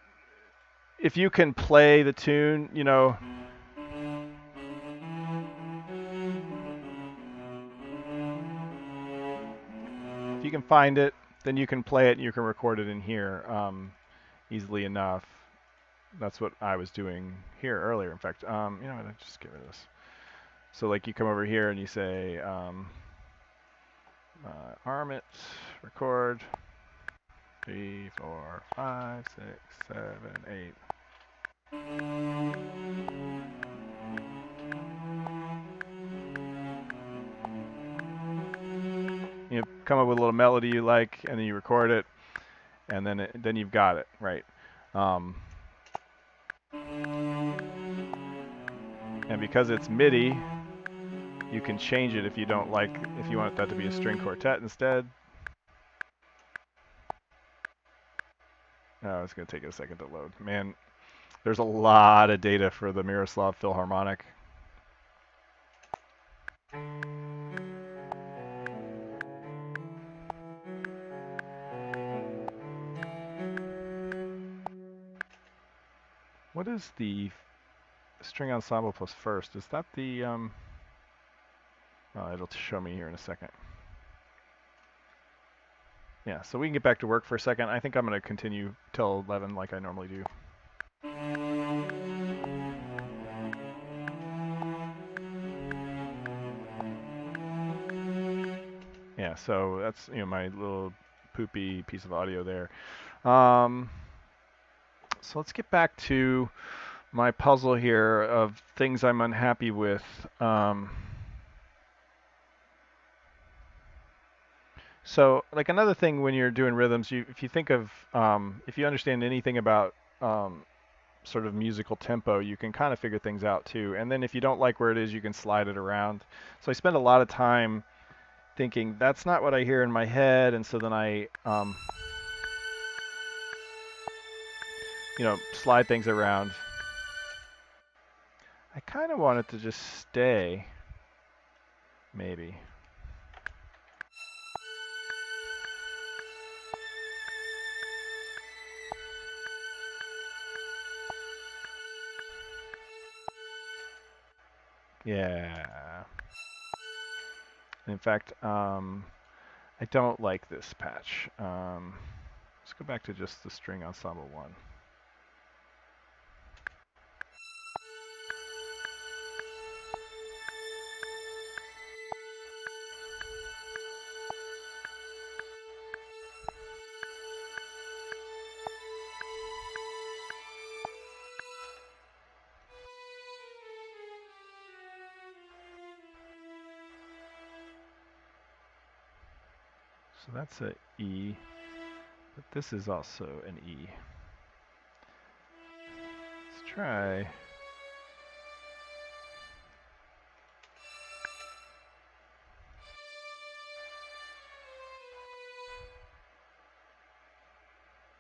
if you can play the tune, you know. If you can find it, then you can play it and you can record it in here easily enough. That's what I was doing here earlier. In fact, you know what? Just get rid of this. So like you come over here and you say arm it, record 3, 4, 5, 6, 7, 8. You come up with a little melody you like, and then you record it, and then you've got it, right? And because it's MIDI, you can change it if you don't like, if you want that to be a string quartet instead. Oh, it's going to take a second to load. Man, there's a lot of data for the Miroslav Philharmonic. What is the string ensemble plus first? Is that the, oh, it'll show me here in a second. Yeah, so we can get back to work for a second. I think I'm going to continue till 11 like I normally do. Yeah, so that's, you know, my little poopy piece of audio there. So let's get back to my puzzle here of things I'm unhappy with. So like another thing when you're doing rhythms, if you think of, if you understand anything about sort of musical tempo, you can kind of figure things out too. And then if you don't like where it is, you can slide it around. So I spend a lot of time thinking that's not what I hear in my head, and so then I, slide things around. I kind of want it to just stay, maybe. Yeah. In fact, I don't like this patch. Let's go back to just the string ensemble one. So that's an E, but this is also an E. Let's try.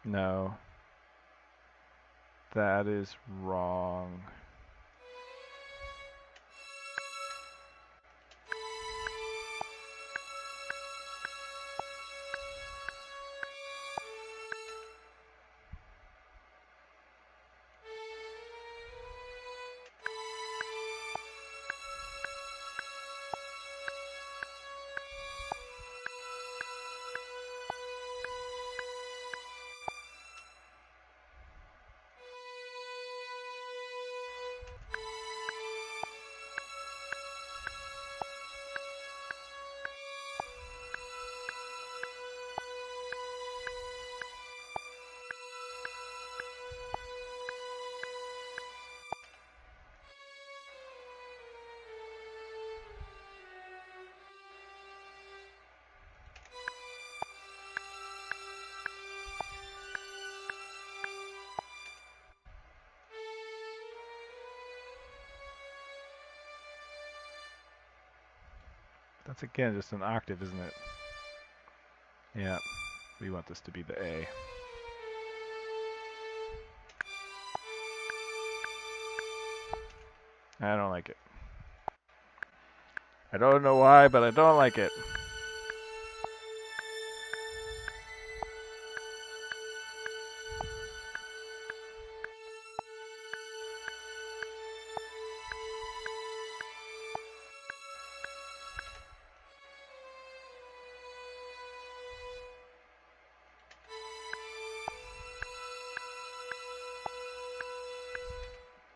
No, that is wrong. That's again just an octave, isn't it? Yeah, we want this to be the A. I don't like it. I don't know why, but I don't like it.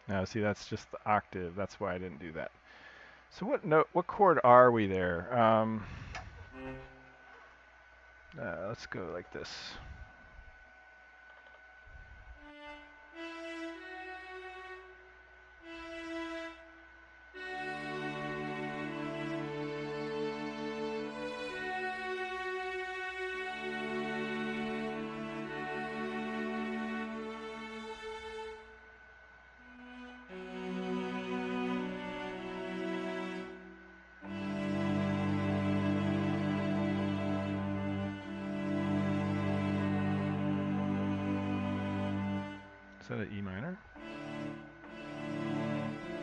Now, see, that's just the octave. That's why I didn't do that. So what note, what chord are we there? Let's go like this. Is that an E minor?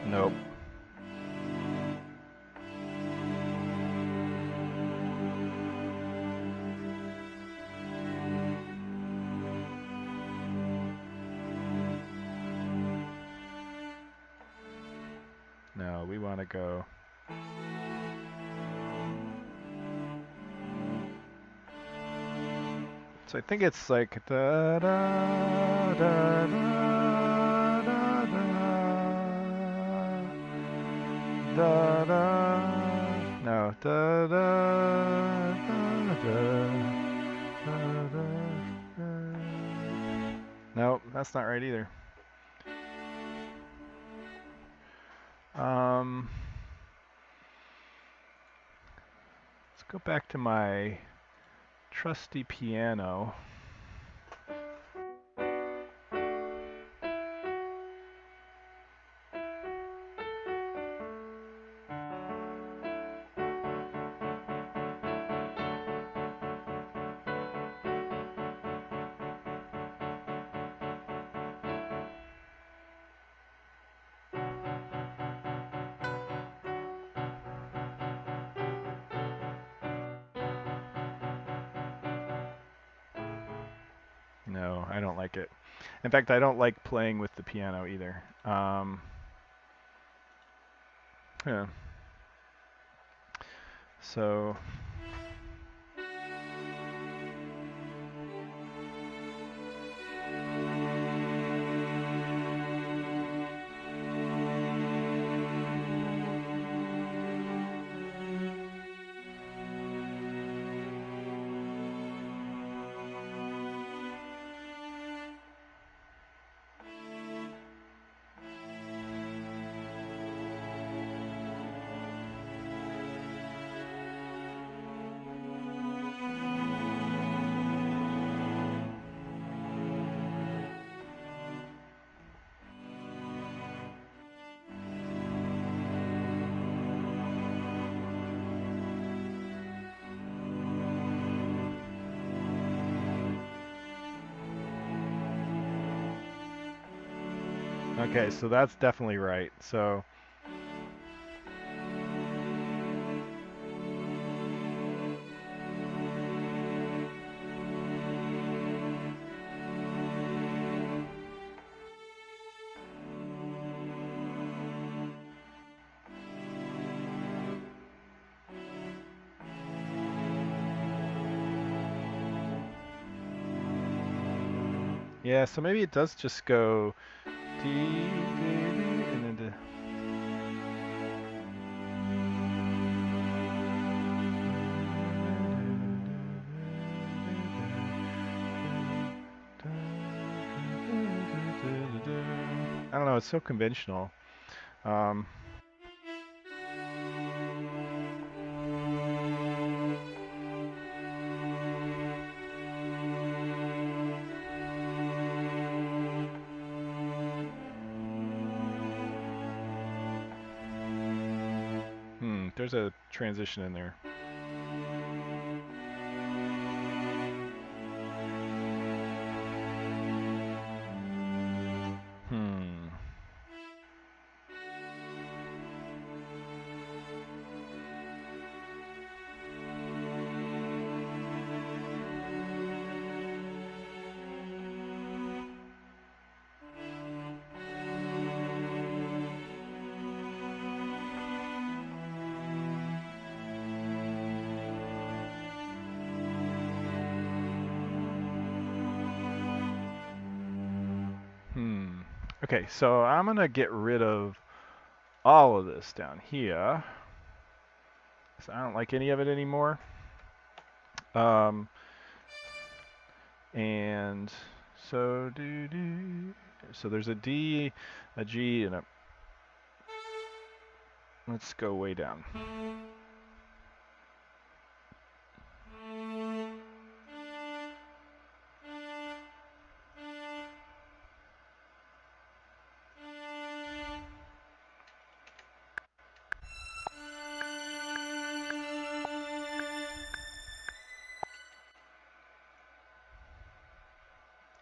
Nope. No, we want to go. So I think it's like da da da da da da da da. No, da da da da da. that's not right either. Let's go back to my trusty piano. No, I don't like it. In fact, I don't like playing with the piano either. Yeah. So okay, so that's definitely right. So yeah, so maybe it does just go D, and then to I don't know, it's so conventional. Um, there's a transition in there. Okay, so I'm gonna get rid of all of this down here. So I don't like any of it anymore. And so so there's a D, a G, and a. Let's go way down.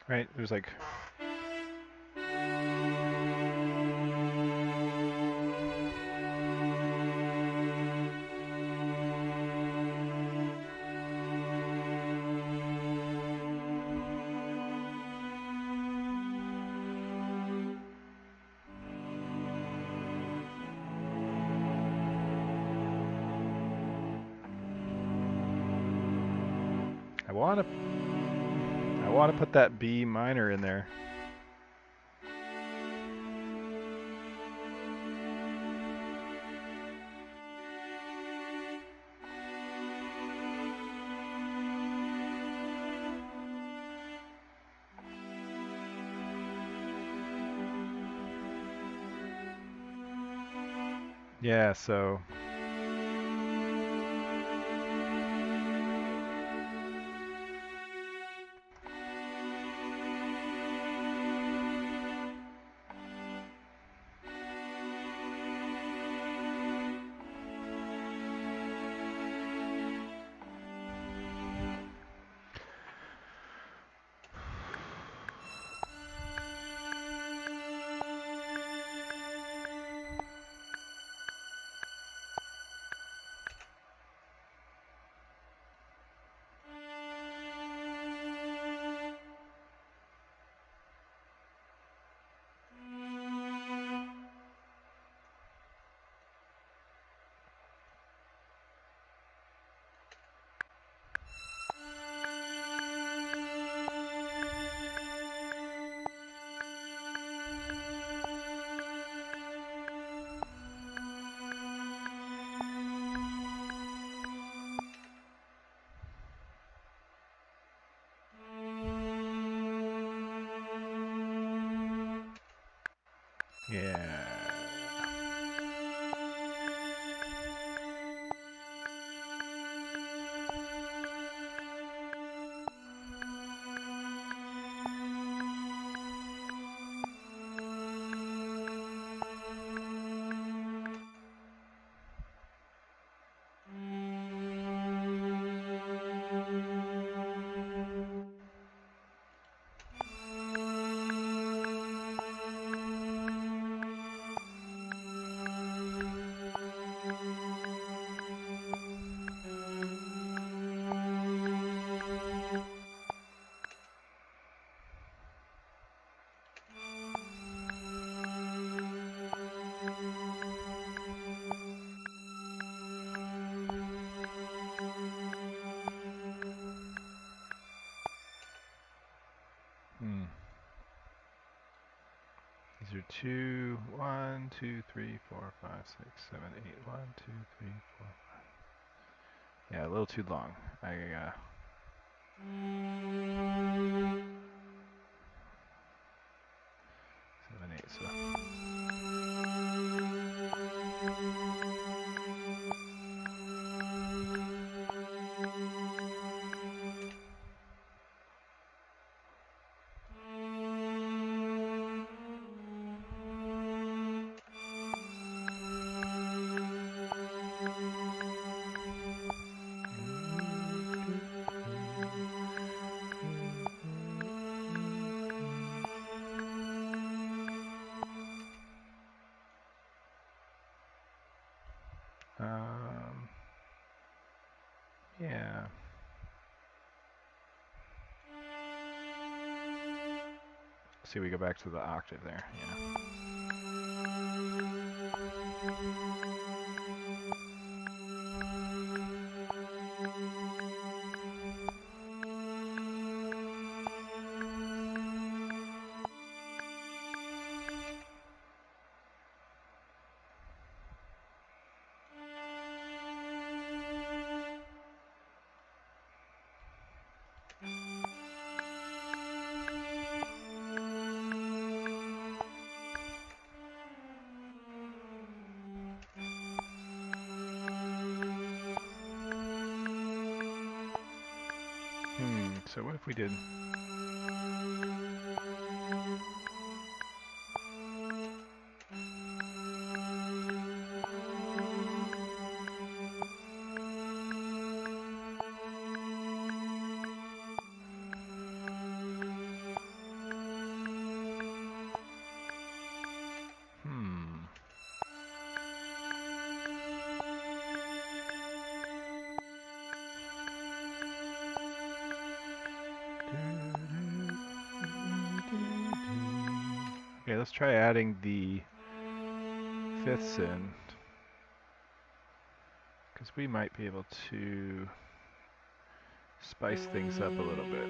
Right, there's like. I want to put that B minor in there. Yeah, so yeah. Hmm. These are 2, 1, 2, 3, 4, 5, 6, 7, 8. 1, 2, 3, 4, 5. Yeah, a little too long. I 7, 8. So yeah. See, we go back to the octave there. Yeah. So what if we did? Okay, let's try adding the fifths in, because we might be able to spice things up a little bit.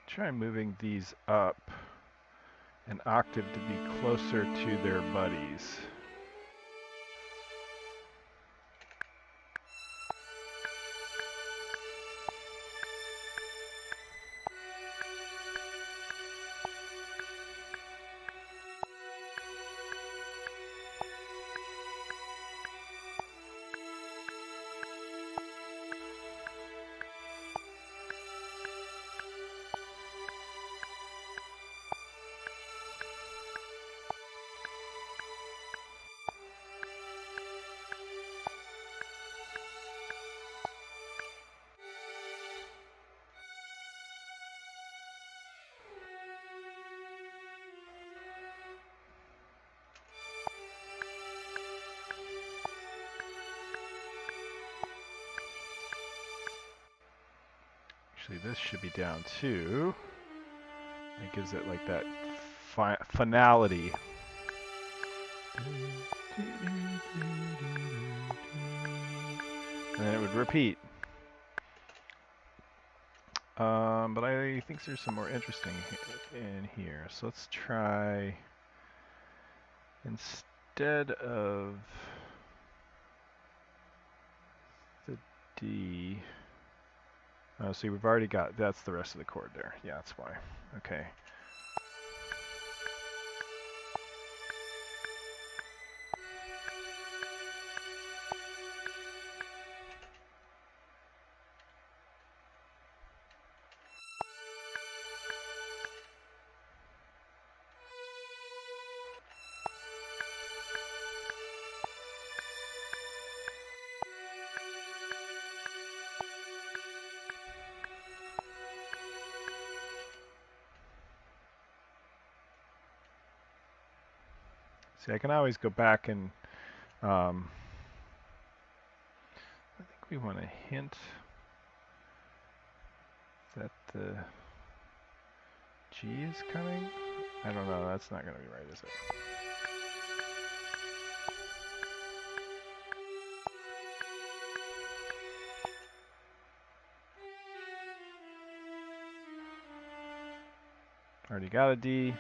Try moving these up an octave to be closer to their buddies. Actually, this should be down too. It gives it like that finality. And then it would repeat. But I think there's some more interesting in here. So let's try, instead of the D, see, we've already got, that's the rest of the chord there. Yeah, that's why. Okay. See, I can always go back and, I think we want to hint that the G is coming. I don't know, that's not going to be right, is it? Already got a D.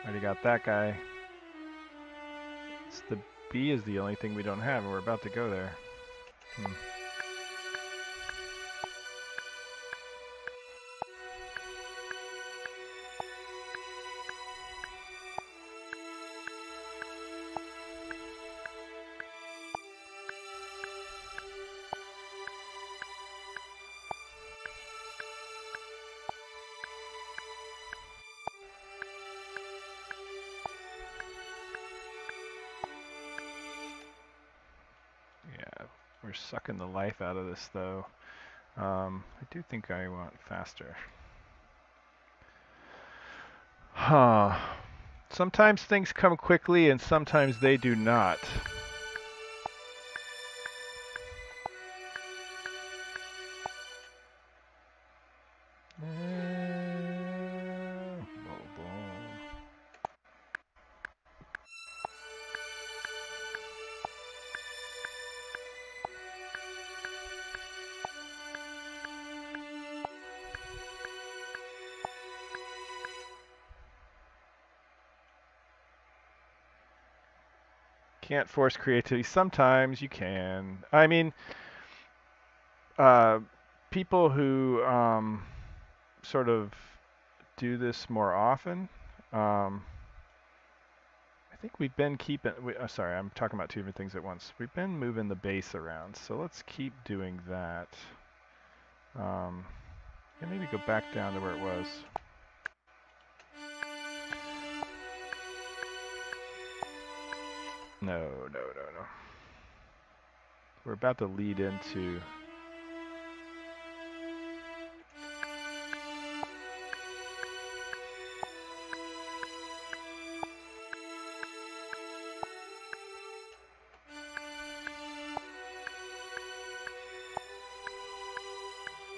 Already got that guy. It's the B is the only thing we don't have, and we're about to go there. We're sucking the life out of this, though. I do think I want faster. Huh. Sometimes things come quickly and sometimes they do not. Can't force creativity. Sometimes you can. I mean, people who sort of do this more often, I think we've been keeping, sorry, I'm talking about two different things at once. We've been moving the bass around, so let's keep doing that. And maybe go back down to where it was. No. We're about to lead into...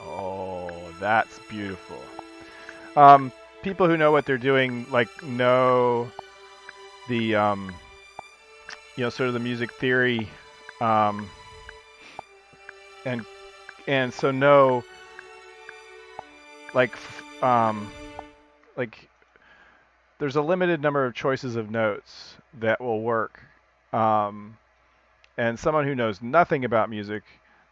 Oh, that's beautiful. People who know what they're doing, like, know the, sort of the music theory, and so know like like there's a limited number of choices of notes that will work. Um, and someone who knows nothing about music,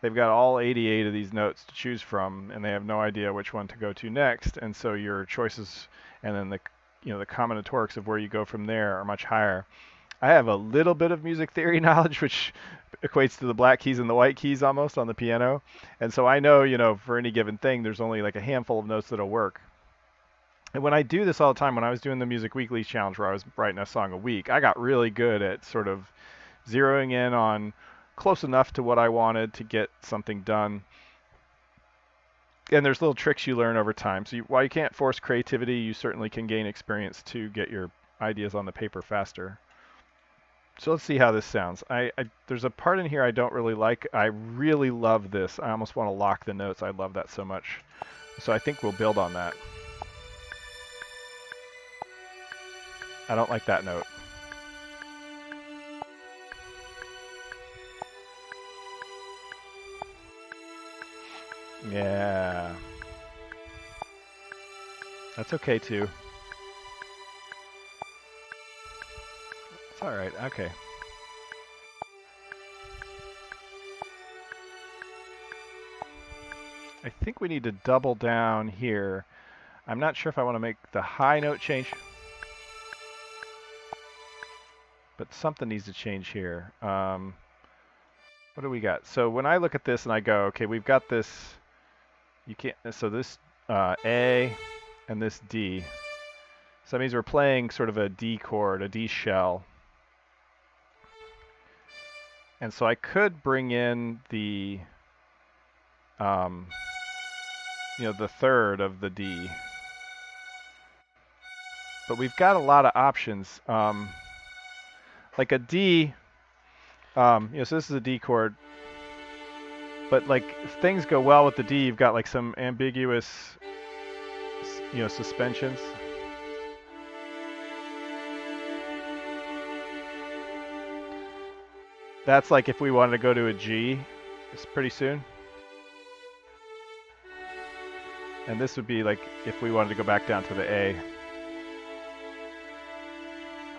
they've got all 88 of these notes to choose from, and they have no idea which one to go to next. And so your choices, and then the combinatorics of where you go from there are much higher. I have a little bit of music theory knowledge, which equates to the black keys and the white keys almost on the piano. And so I know, for any given thing, there's only like a handful of notes that'll work. And when I do this all the time, when I was doing the Music Weeklies challenge where I was writing a song a week, I got really good at sort of zeroing in on close enough to what I wanted to get something done. And there's little tricks you learn over time. So while you can't force creativity, you certainly can gain experience to get your ideas on the paper faster. So let's see how this sounds. There's a part in here I don't really like. I really love this. I almost want to lock the notes. I love that so much. So I think we'll build on that. I don't like that note. Yeah. That's okay too. It's alright, okay. I think we need to double down here. I'm not sure if I want to make the high note change, but something needs to change here. What do we got? So when I look at this and I go, okay, we've got this, you can't, so this A and this D. So that means we're playing sort of a D chord, a D shell. And so I could bring in the, the third of the D. But we've got a lot of options. Like a D, so this is a D chord. But like if things go well with the D, you've got like some ambiguous, suspensions. That's like if we wanted to go to a G, it's pretty soon. And this would be like if we wanted to go back down to the A.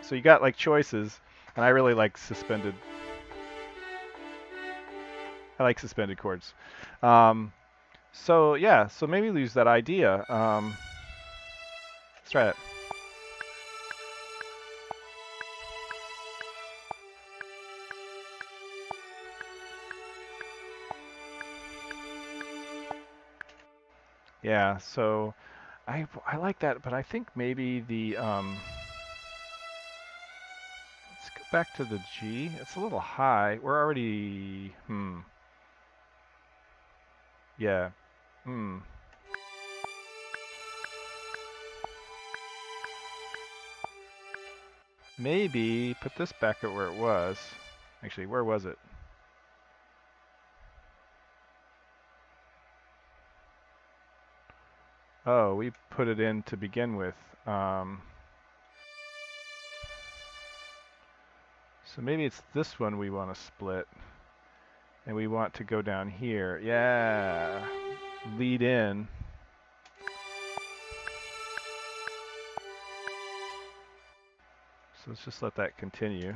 So you got like choices, and I really like suspended. I like suspended chords. So yeah, so maybe use that idea. Let's try it. Yeah, so I like that, but I think maybe the let's go back to the G. It's a little high. We're already yeah. Maybe put this back at where it was. Actually, where was it? Oh, we put it in to begin with. So maybe it's this one we want to split. And we want to go down here. Yeah. Lead in. So let's just let that continue.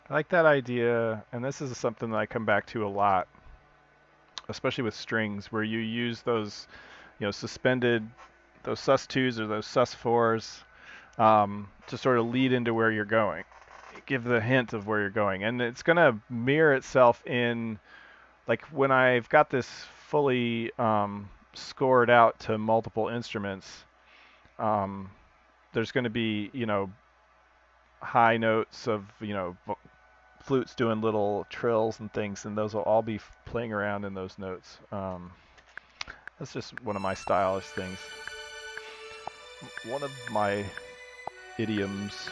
I like that idea, and this is something that I come back to a lot, especially with strings, where you use those, suspended, those sus2s or those sus4s to sort of lead into where you're going. Give the hint of where you're going, and it's going to mirror itself in, like when I've got this fully scored out to multiple instruments, there's going to be, high notes of, flutes doing little trills and things, and those will all be playing around in those notes. That's just one of my stylish things. One of my idioms.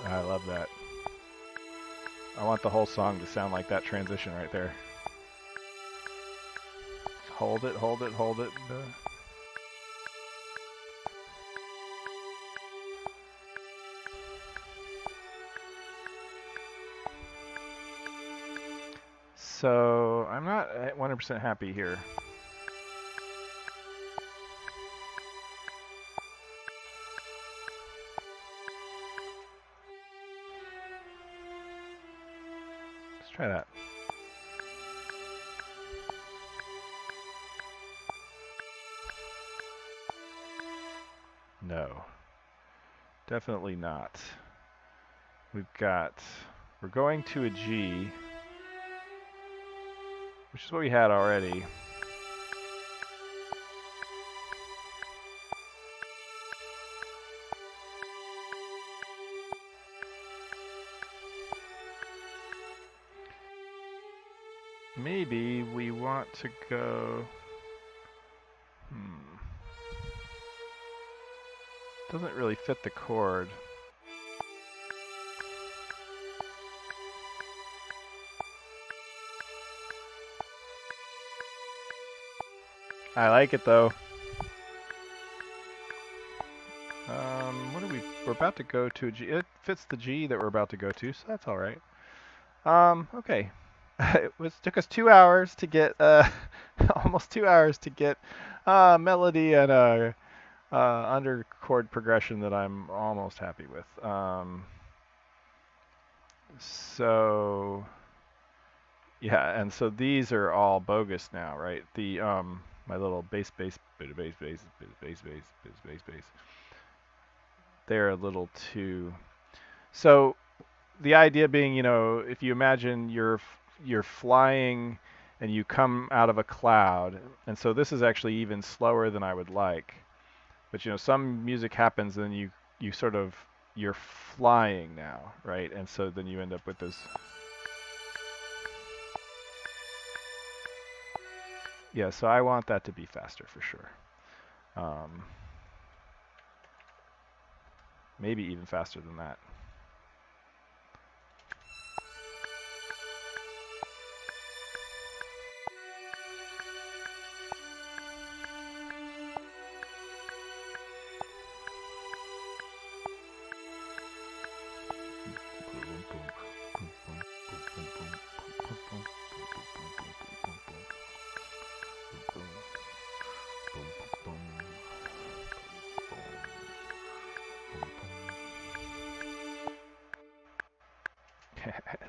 I love that. I want the whole song to sound like that transition right there. Hold it, hold it, hold it. So I'm not 100% happy here. Let's try that. No, definitely not. We're going to a G, which is what we had already. Maybe we want to go... Doesn't really fit the chord. I like it though. What are we? We're about to go to a G. It fits the G that we're about to go to, so that's all right. Okay. Took us 2 hours to get almost 2 hours to get melody and under chord progression that I'm almost happy with. So yeah, and so these are all bogus now, right? The my little bass, they're a little too. So the idea being, you know, if you imagine you're flying and you come out of a cloud, and so this is actually even slower than I would like. But you know, some music happens and you sort of you're flying now, right? And so then you end up with this. Yeah, so I want that to be faster for sure. Maybe even faster than that.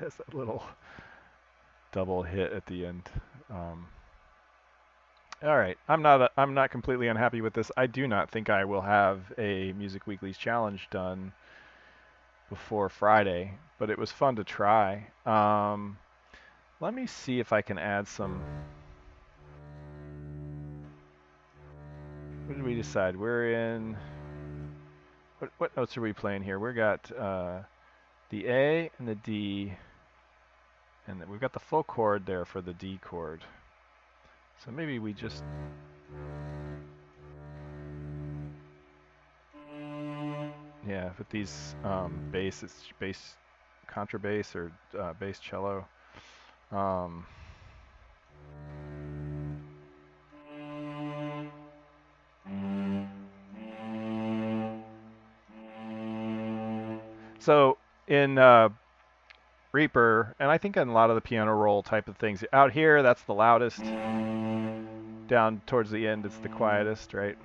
It's a little double hit at the end. All right, I'm not completely unhappy with this. I do not think I will have a Music Weeklies challenge done before Friday, but it was fun to try. Let me see if I can add some. What did we decide? We're in. What notes are we playing here? We got the A and the D, and we've got the full chord there for the D chord. So maybe we just. Yeah, with these bass, it's bass contrabass or bass cello. So in Reaper, and I think in a lot of the piano roll type of things, out here that's the loudest. Down towards the end, it's the quietest, right?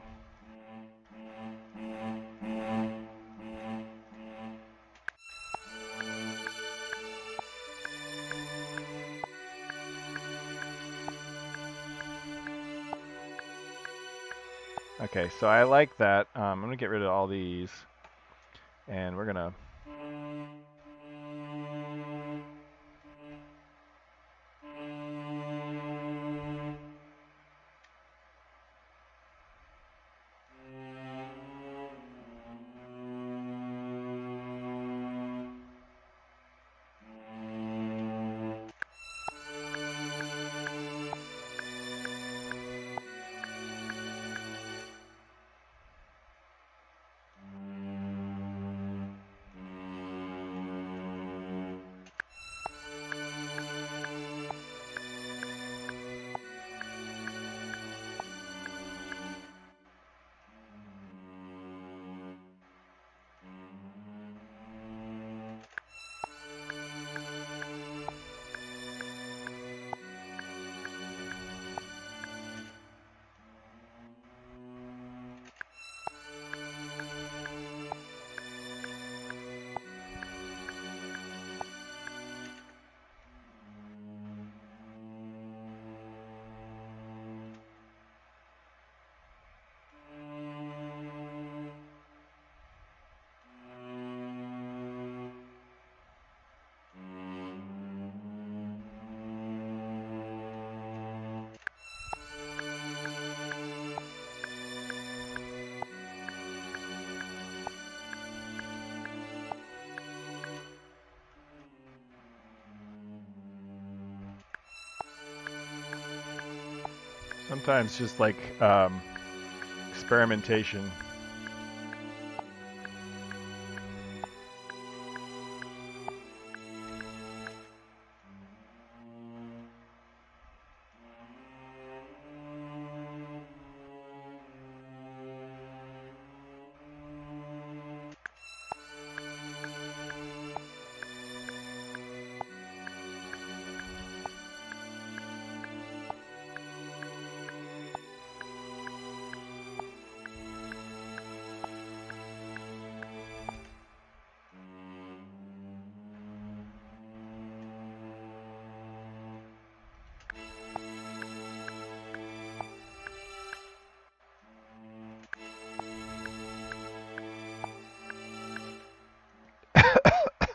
Okay, so I like that. I'm going to get rid of all these, and we're going to... Sometimes just like experimentation.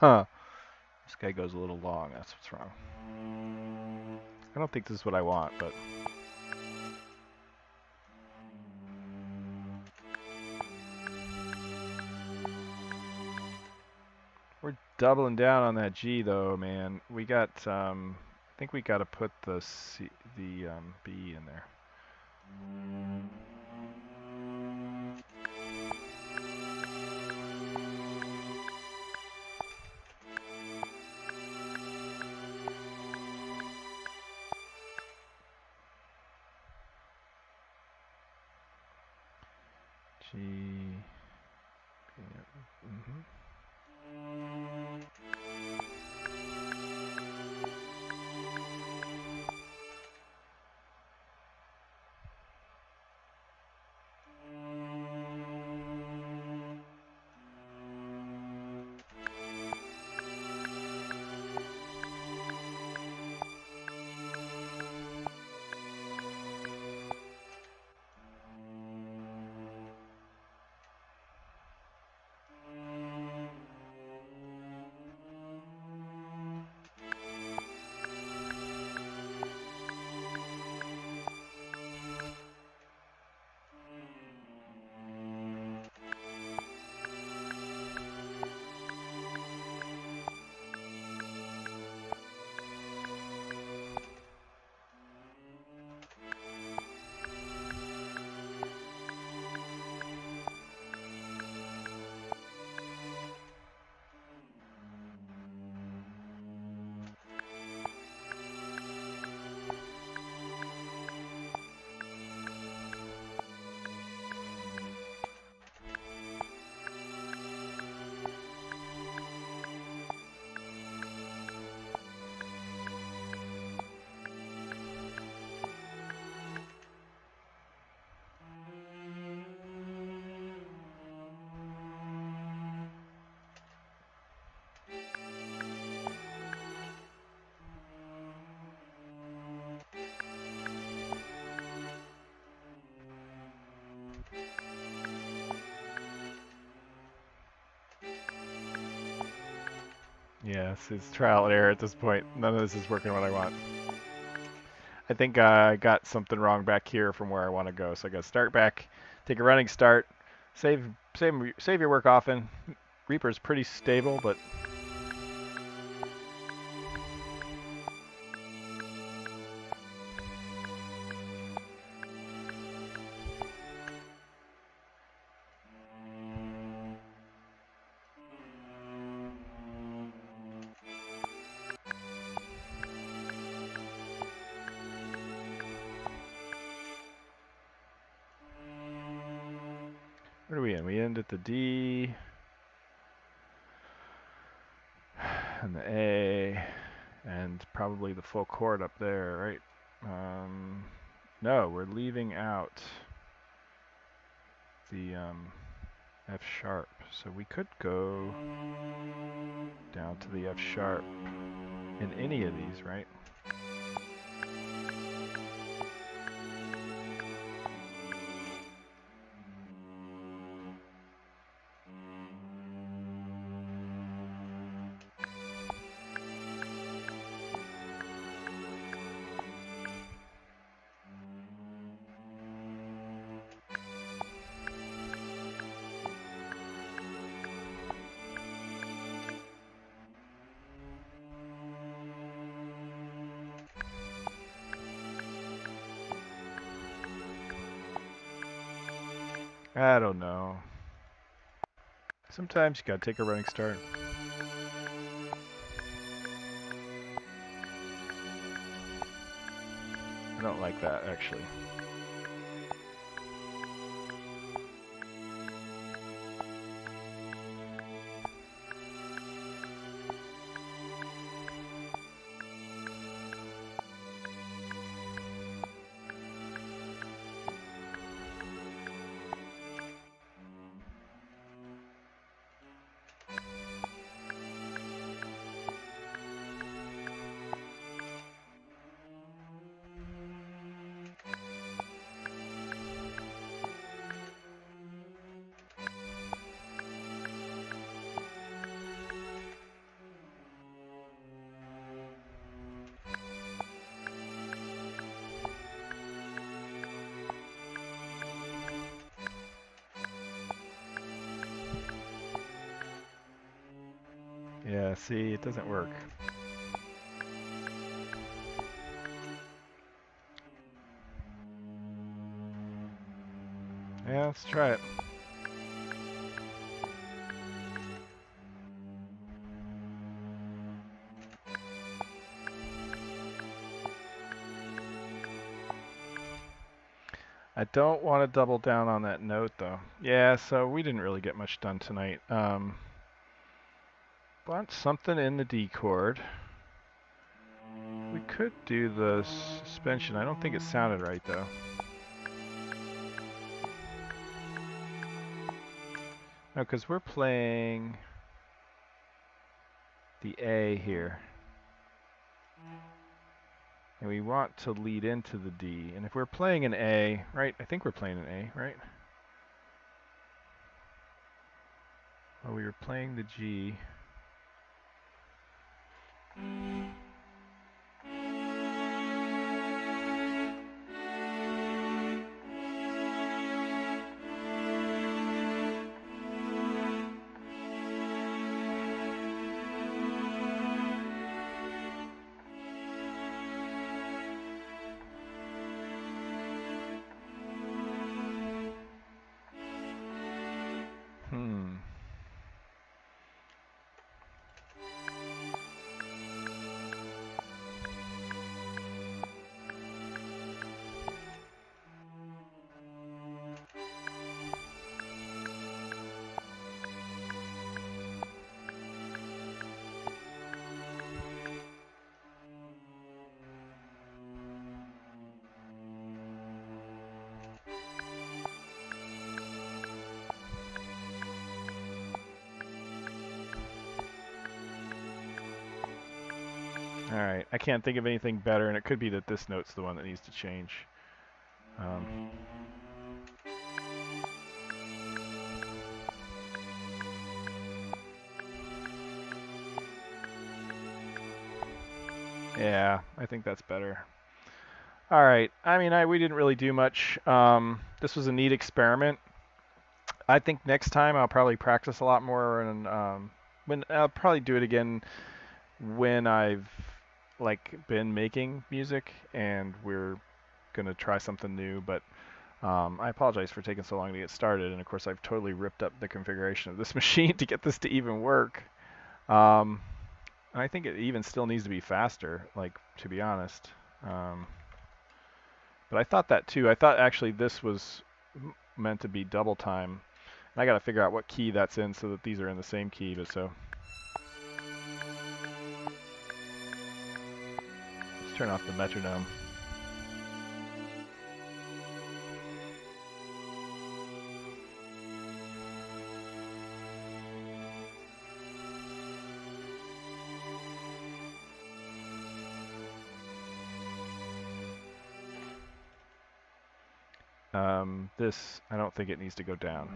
Huh. This guy goes a little long. That's what's wrong. I don't think this is what I want, but... We're doubling down on that G, though, man. We got, I think we got to put the B in there. G. Mm-hmm. Yeah, it's trial and error at this point. None of this is working what I want. I think I got something wrong back here from where I want to go. So I got to start back, take a running start, save your work often. Reaper's pretty stable, but where do we end? We end at the D and the A and probably the full chord up there, right? No, we're leaving out the F sharp. So we could go down to the F sharp in any of these, right? I don't know. Sometimes you gotta take a running start. I don't like that, actually. Yeah, see, it doesn't work. Yeah, let's try it. I don't want to double down on that note, though. Yeah, so we didn't really get much done tonight. Want something in the D chord. We could do the suspension. I don't think it sounded right, though. No, because we're playing the A here. And we want to lead into the D. And if we're playing an A, right? I think we're playing an A, right? Well, we were playing the G. Alright, I can't think of anything better, and it could be that this note's the one that needs to change. Yeah, I think that's better. Alright, I mean, we didn't really do much. This was a neat experiment. I think next time I'll probably practice a lot more, and when I'll probably do it again when I've been making music and we're gonna try something new. But I apologize for taking so long to get started, and of course I've totally ripped up the configuration of this machine to get this to even work. And I think it even still needs to be faster, to be honest. But I thought that too. I thought actually this was meant to be double time. And I got to figure out what key that's in so that these are in the same key. But so let's turn off the metronome. This, I don't think it needs to go down.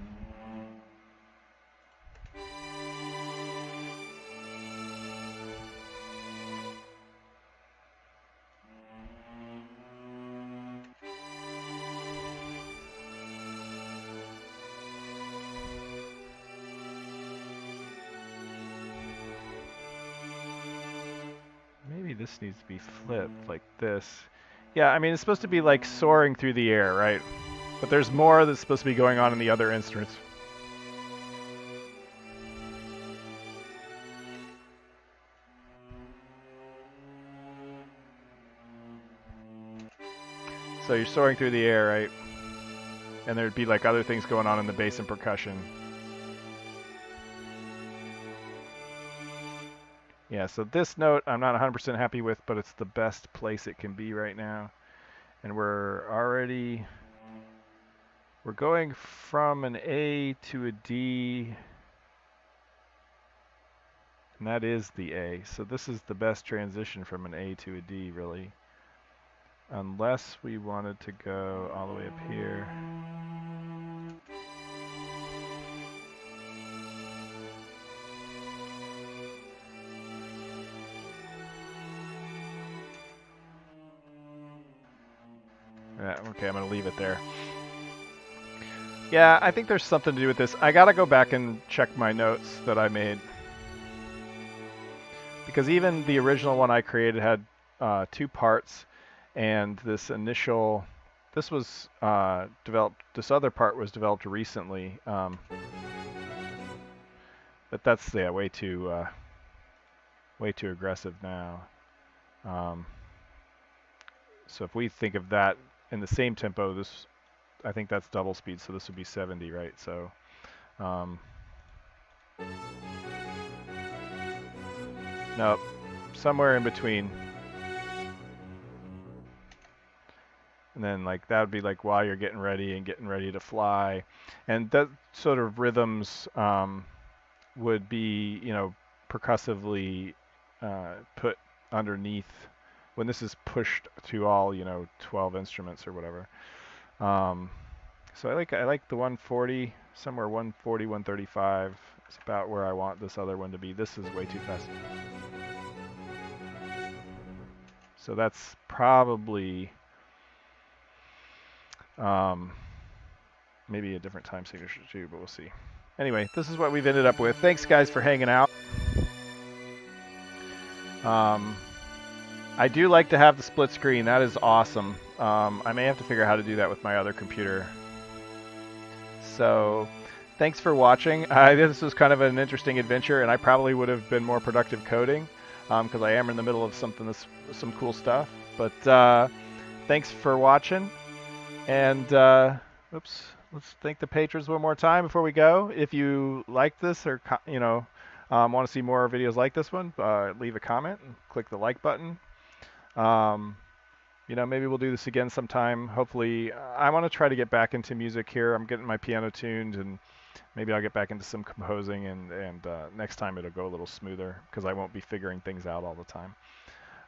Maybe this needs to be flipped like this. Yeah, I mean, it's supposed to be like soaring through the air, right? But there's more that's supposed to be going on in the other instruments. So you're soaring through the air, right? And there'd be like other things going on in the bass and percussion. Yeah, so this note I'm not 100% happy with, but it's the best place it can be right now. And we're going from an A to a D, and that is the A. So this is the best transition from an A to a D, really. Unless we wanted to go all the way up here. Yeah, okay, I'm going to leave it there. Yeah, I think there's something to do with this. I got to go back and check my notes that I made. Because even the original one I created had 2 parts, and this was developed, this other part was developed recently. But that's, yeah, way too aggressive now. So if we think of that in the same tempo, I think that's double speed, so this would be 70, right? So, nope, somewhere in between. And then like that would be like while you're getting ready to fly, and that sort of rhythms would be, you know, percussively put underneath when this is pushed to all, you know, 12 instruments or whatever. So I like the 140, somewhere 140, 135. It's about where I want this other one to be. This is way too fast. So that's probably maybe a different time signature too, but we'll see. Anyway, this is what we've ended up with. Thanks, guys, for hanging out. I do like to have the split screen. That is awesome. I may have to figure out how to do that with my other computer. So thanks for watching. This was kind of an interesting adventure, and I probably would have been more productive coding because I am in the middle of some cool stuff. But thanks for watching. And oops, let's thank the patrons one more time before we go. If you like this or want to see more videos like this one, leave a comment and click the like button. Maybe we'll do this again sometime. Hopefully, I want to try to get back into music here. I'm getting my piano tuned, and maybe I'll get back into some composing, and next time it'll go a little smoother because I won't be figuring things out all the time.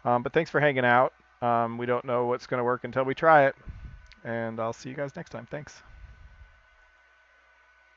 But thanks for hanging out. We don't know what's going to work until we try it, and I'll see you guys next time. Thanks.